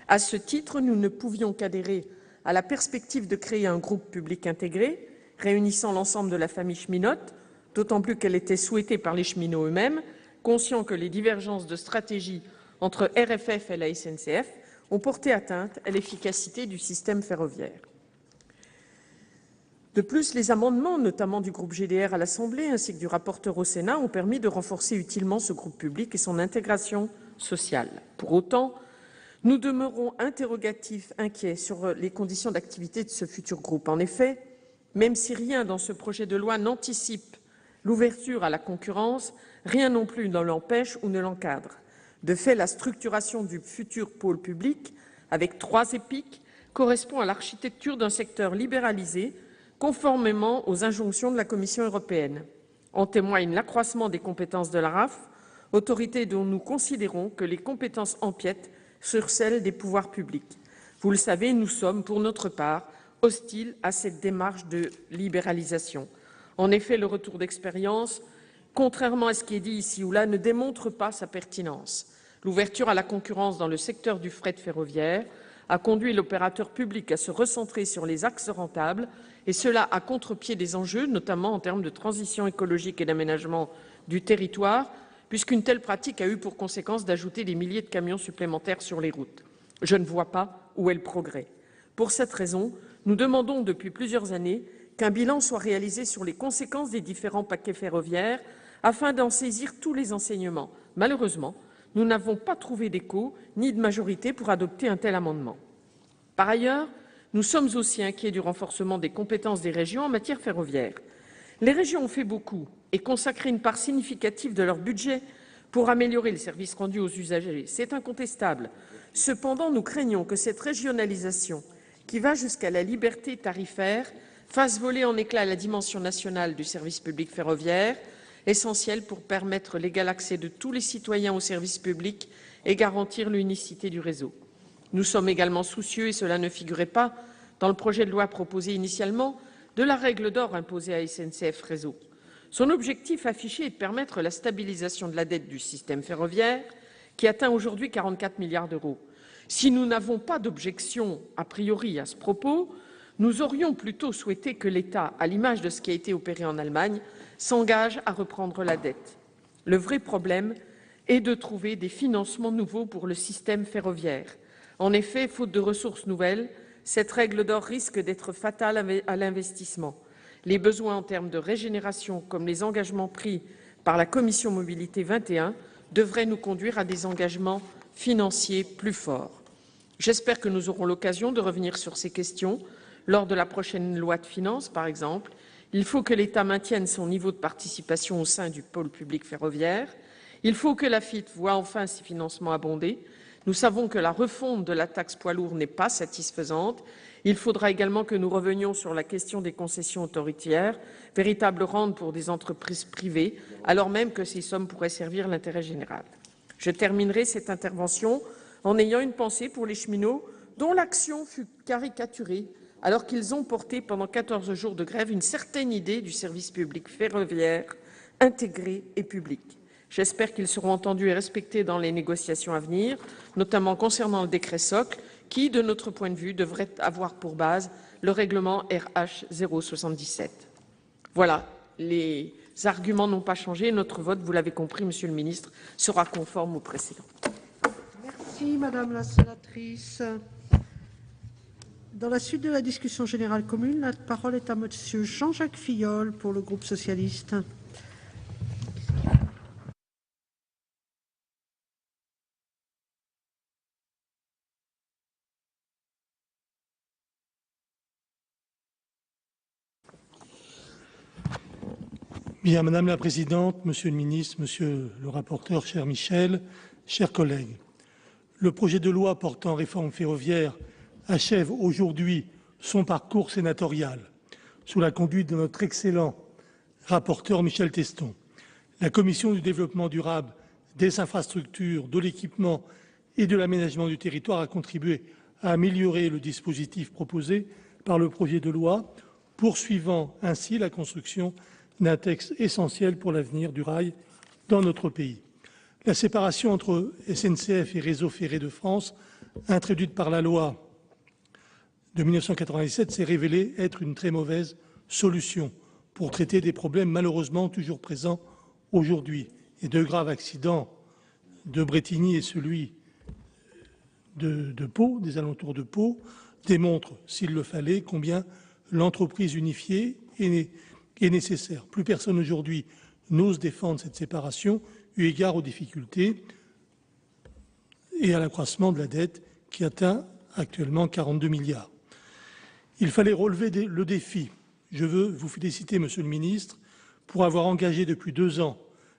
À ce titre, nous ne pouvions qu'adhérer à la perspective de créer un groupe public intégré, réunissant l'ensemble de la famille cheminote, d'autant plus qu'elle était souhaitée par les cheminots eux-mêmes, conscients que les divergences de stratégie entre RFF et la SNCF ont porté atteinte à l'efficacité du système ferroviaire. De plus, les amendements, notamment du groupe GDR à l'Assemblée ainsi que du rapporteur au Sénat, ont permis de renforcer utilement ce groupe public et son intégration sociale. Pour autant, nous demeurons interrogatifs, inquiets sur les conditions d'activité de ce futur groupe. En effet, même si rien dans ce projet de loi n'anticipe l'ouverture à la concurrence, rien non plus ne l'empêche ou ne l'encadre. De fait, la structuration du futur pôle public, avec 3 EPIC, correspond à l'architecture d'un secteur libéralisé, conformément aux injonctions de la Commission européenne. En témoigne l'accroissement des compétences de l'ARAF, autorité dont nous considérons que les compétences empiètent sur celles des pouvoirs publics. Vous le savez, nous sommes, pour notre part, hostiles à cette démarche de libéralisation. En effet, le retour d'expérience, contrairement à ce qui est dit ici ou là, ne démontre pas sa pertinence. L'ouverture à la concurrence dans le secteur du fret ferroviaire a conduit l'opérateur public à se recentrer sur les axes rentables, et cela à contre-pied des enjeux, notamment en termes de transition écologique et d'aménagement du territoire, puisqu'une telle pratique a eu pour conséquence d'ajouter des milliers de camions supplémentaires sur les routes. Je ne vois pas où est le progrès. Pour cette raison, nous demandons depuis plusieurs années qu'un bilan soit réalisé sur les conséquences des différents paquets ferroviaires afin d'en saisir tous les enseignements. Malheureusement, nous n'avons pas trouvé d'écho ni de majorité pour adopter un tel amendement. Par ailleurs, nous sommes aussi inquiets du renforcement des compétences des régions en matière ferroviaire. Les régions ont fait beaucoup et consacré une part significative de leur budget pour améliorer les services rendus aux usagers. C'est incontestable. Cependant, nous craignons que cette régionalisation, qui va jusqu'à la liberté tarifaire, fasse voler en éclats la dimension nationale du service public ferroviaire, essentielle pour permettre l'égal accès de tous les citoyens aux services publics et garantir l'unicité du réseau. Nous sommes également soucieux, et cela ne figurait pas dans le projet de loi proposé initialement, de la règle d'or imposée à SNCF Réseau. Son objectif affiché est de permettre la stabilisation de la dette du système ferroviaire, qui atteint aujourd'hui 44 milliards d'euros. Si nous n'avons pas d'objection a priori à ce propos, nous aurions plutôt souhaité que l'État, à l'image de ce qui a été opéré en Allemagne, s'engage à reprendre la dette. Le vrai problème est de trouver des financements nouveaux pour le système ferroviaire. En effet, faute de ressources nouvelles, cette règle d'or risque d'être fatale à l'investissement. Les besoins en termes de régénération, comme les engagements pris par la Commission Mobilité 21, devraient nous conduire à des engagements financiers plus forts. J'espère que nous aurons l'occasion de revenir sur ces questions lors de la prochaine loi de finances, par exemple. Il faut que l'État maintienne son niveau de participation au sein du pôle public ferroviaire. Il faut que l'AFIT voie enfin ses financements abondés. Nous savons que la refonte de la taxe poids lourd n'est pas satisfaisante. Il faudra également que nous revenions sur la question des concessions autoroutières, véritable rente pour des entreprises privées, alors même que ces sommes pourraient servir l'intérêt général. Je terminerai cette intervention en ayant une pensée pour les cheminots dont l'action fut caricaturée alors qu'ils ont porté pendant 14 jours de grève une certaine idée du service public ferroviaire intégré et public. J'espère qu'ils seront entendus et respectés dans les négociations à venir, notamment concernant le décret socle, qui, de notre point de vue, devrait avoir pour base le règlement RH 077. Voilà, les arguments n'ont pas changé. Notre vote, vous l'avez compris, Monsieur le Ministre, sera conforme au précédent. Merci, Madame la sénatrice. Dans la suite de la discussion générale commune, la parole est à Monsieur Jean-Jacques Filleul pour le groupe socialiste. Bien, Madame la Présidente, Monsieur le Ministre, Monsieur le rapporteur, cher Michel, chers collègues, le projet de loi portant réforme ferroviaire achève aujourd'hui son parcours sénatorial sous la conduite de notre excellent rapporteur Michel Teston. La Commission du développement durable, des infrastructures, de l'équipement et de l'aménagement du territoire a contribué à améliorer le dispositif proposé par le projet de loi, poursuivant ainsi la construction d'un texte essentiel pour l'avenir du rail dans notre pays. La séparation entre SNCF et Réseau ferré de France, introduite par la loi de 1997, s'est révélée être une très mauvaise solution pour traiter des problèmes malheureusement toujours présents aujourd'hui. Et deux graves accidents de Brétigny et celui de Pau, des alentours de Pau, démontrent, s'il le fallait, combien l'entreprise unifiée est nécessaire. Plus personne aujourd'hui n'ose défendre cette séparation, eu égard aux difficultés et à l'accroissement de la dette qui atteint actuellement 42 milliards. Il fallait relever le défi. Je veux vous féliciter, Monsieur le Ministre, pour avoir engagé depuis 2 ans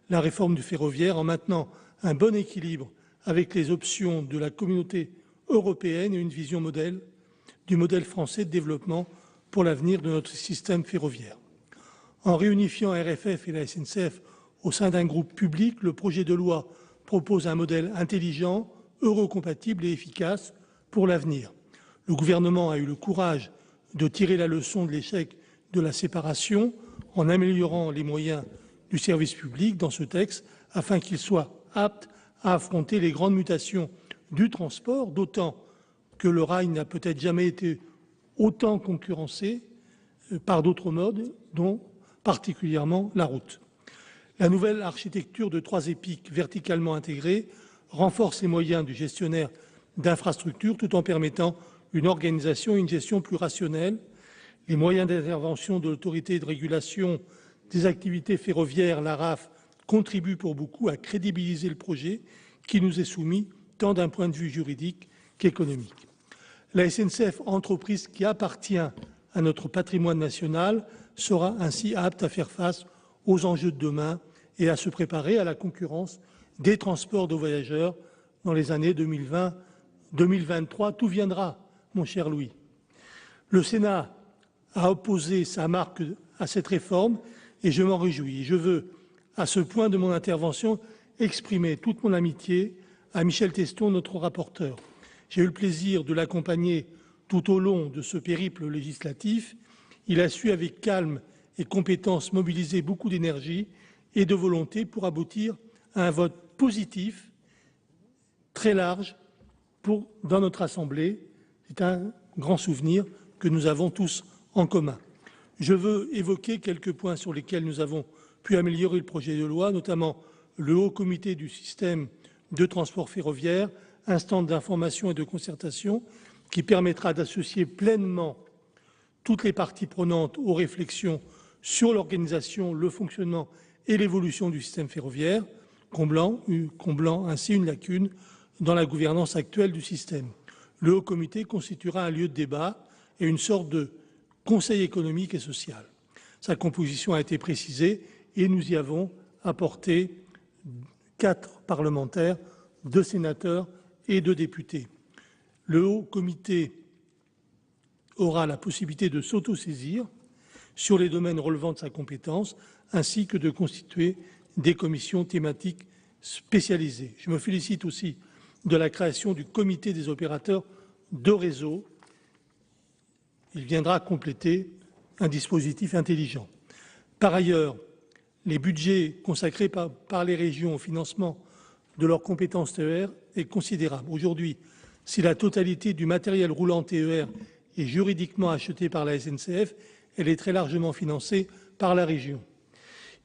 la réforme du ferroviaire en maintenant un bon équilibre avec les options de la communauté européenne et une vision du modèle français de développement pour l'avenir de notre système ferroviaire. En réunifiant RFF et la SNCF au sein d'un groupe public, le projet de loi propose un modèle intelligent, eurocompatible et efficace pour l'avenir. Le gouvernement a eu le courage de tirer la leçon de l'échec de la séparation en améliorant les moyens du service public dans ce texte afin qu'il soit apte à affronter les grandes mutations du transport, d'autant que le rail n'a peut-être jamais été autant concurrencé par d'autres modes, dont particulièrement la route. La nouvelle architecture de 3 épiques verticalement intégrées renforce les moyens du gestionnaire d'infrastructures tout en permettant une organisation et une gestion plus rationnelle. Les moyens d'intervention de l'autorité de régulation des activités ferroviaires, l'ARAF, contribuent pour beaucoup à crédibiliser le projet qui nous est soumis, tant d'un point de vue juridique qu'économique. La SNCF, entreprise qui appartient à notre patrimoine national, sera ainsi apte à faire face aux enjeux de demain et à se préparer à la concurrence des transports de voyageurs dans les années 2020-2023. Tout viendra, mon cher Louis. Le Sénat a opposé sa marque à cette réforme et je m'en réjouis. Je veux, à ce point de mon intervention, exprimer toute mon amitié à Michel Teston, notre rapporteur. J'ai eu le plaisir de l'accompagner tout au long de ce périple législatif. Il a su, avec calme et compétence, mobiliser beaucoup d'énergie et de volonté pour aboutir à un vote positif, très large, dans notre Assemblée. C'est un grand souvenir que nous avons tous en commun. Je veux évoquer quelques points sur lesquels nous avons pu améliorer le projet de loi, notamment le Haut Comité du système de transport ferroviaire, instance d'information et de concertation qui permettra d'associer pleinement toutes les parties prenantes aux réflexions sur l'organisation, le fonctionnement et l'évolution du système ferroviaire, comblant ainsi une lacune dans la gouvernance actuelle du système. Le Haut Comité constituera un lieu de débat et une sorte de conseil économique et social. Sa composition a été précisée et nous y avons apporté 4 parlementaires, 2 sénateurs et 2 députés. Le Haut Comité aura la possibilité de s'autosaisir sur les domaines relevant de sa compétence, ainsi que de constituer des commissions thématiques spécialisées. Je me félicite aussi de la création du comité des opérateurs de réseau. Il viendra compléter un dispositif intelligent. Par ailleurs, les budgets consacrés par les régions au financement de leurs compétences TER est considérable. Aujourd'hui, si la totalité du matériel roulant TER est juridiquement acheté par la SNCF, elle est très largement financée par la région.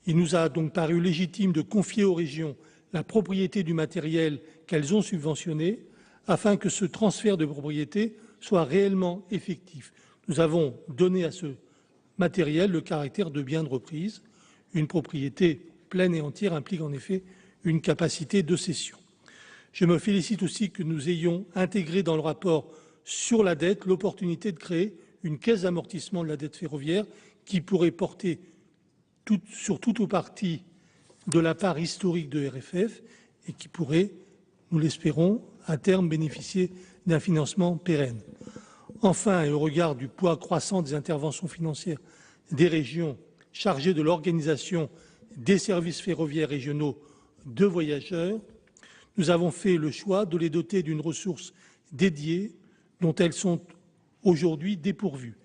Il nous a donc paru légitime de confier aux régions la propriété du matériel qu'elles ont subventionné, afin que ce transfert de propriété soit réellement effectif. Nous avons donné à ce matériel le caractère de bien de reprise. Une propriété pleine et entière implique en effet une capacité de cession. Je me félicite aussi que nous ayons intégré dans le rapport sur la dette l'opportunité de créer une caisse d'amortissement de la dette ferroviaire qui pourrait porter sur toute ou partie de la part historique de RFF et qui pourrait, nous l'espérons, à terme bénéficier d'un financement pérenne. Enfin, et au regard du poids croissant des interventions financières des régions chargées de l'organisation des services ferroviaires régionaux de voyageurs, nous avons fait le choix de les doter d'une ressource dédiée dont elles sont aujourd'hui dépourvues.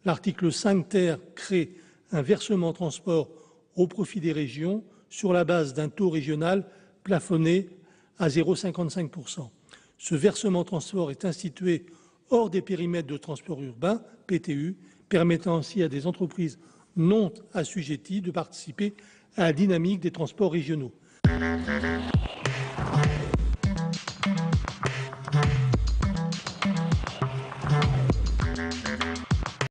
L'article 5 ter crée un versement transport au profit des régions sur la base d'un taux régional plafonné à 0,55 %. Ce versement transport est institué hors des périmètres de transport urbain, PTU, permettant ainsi à des entreprises non assujetties de participer à la dynamique des transports régionaux.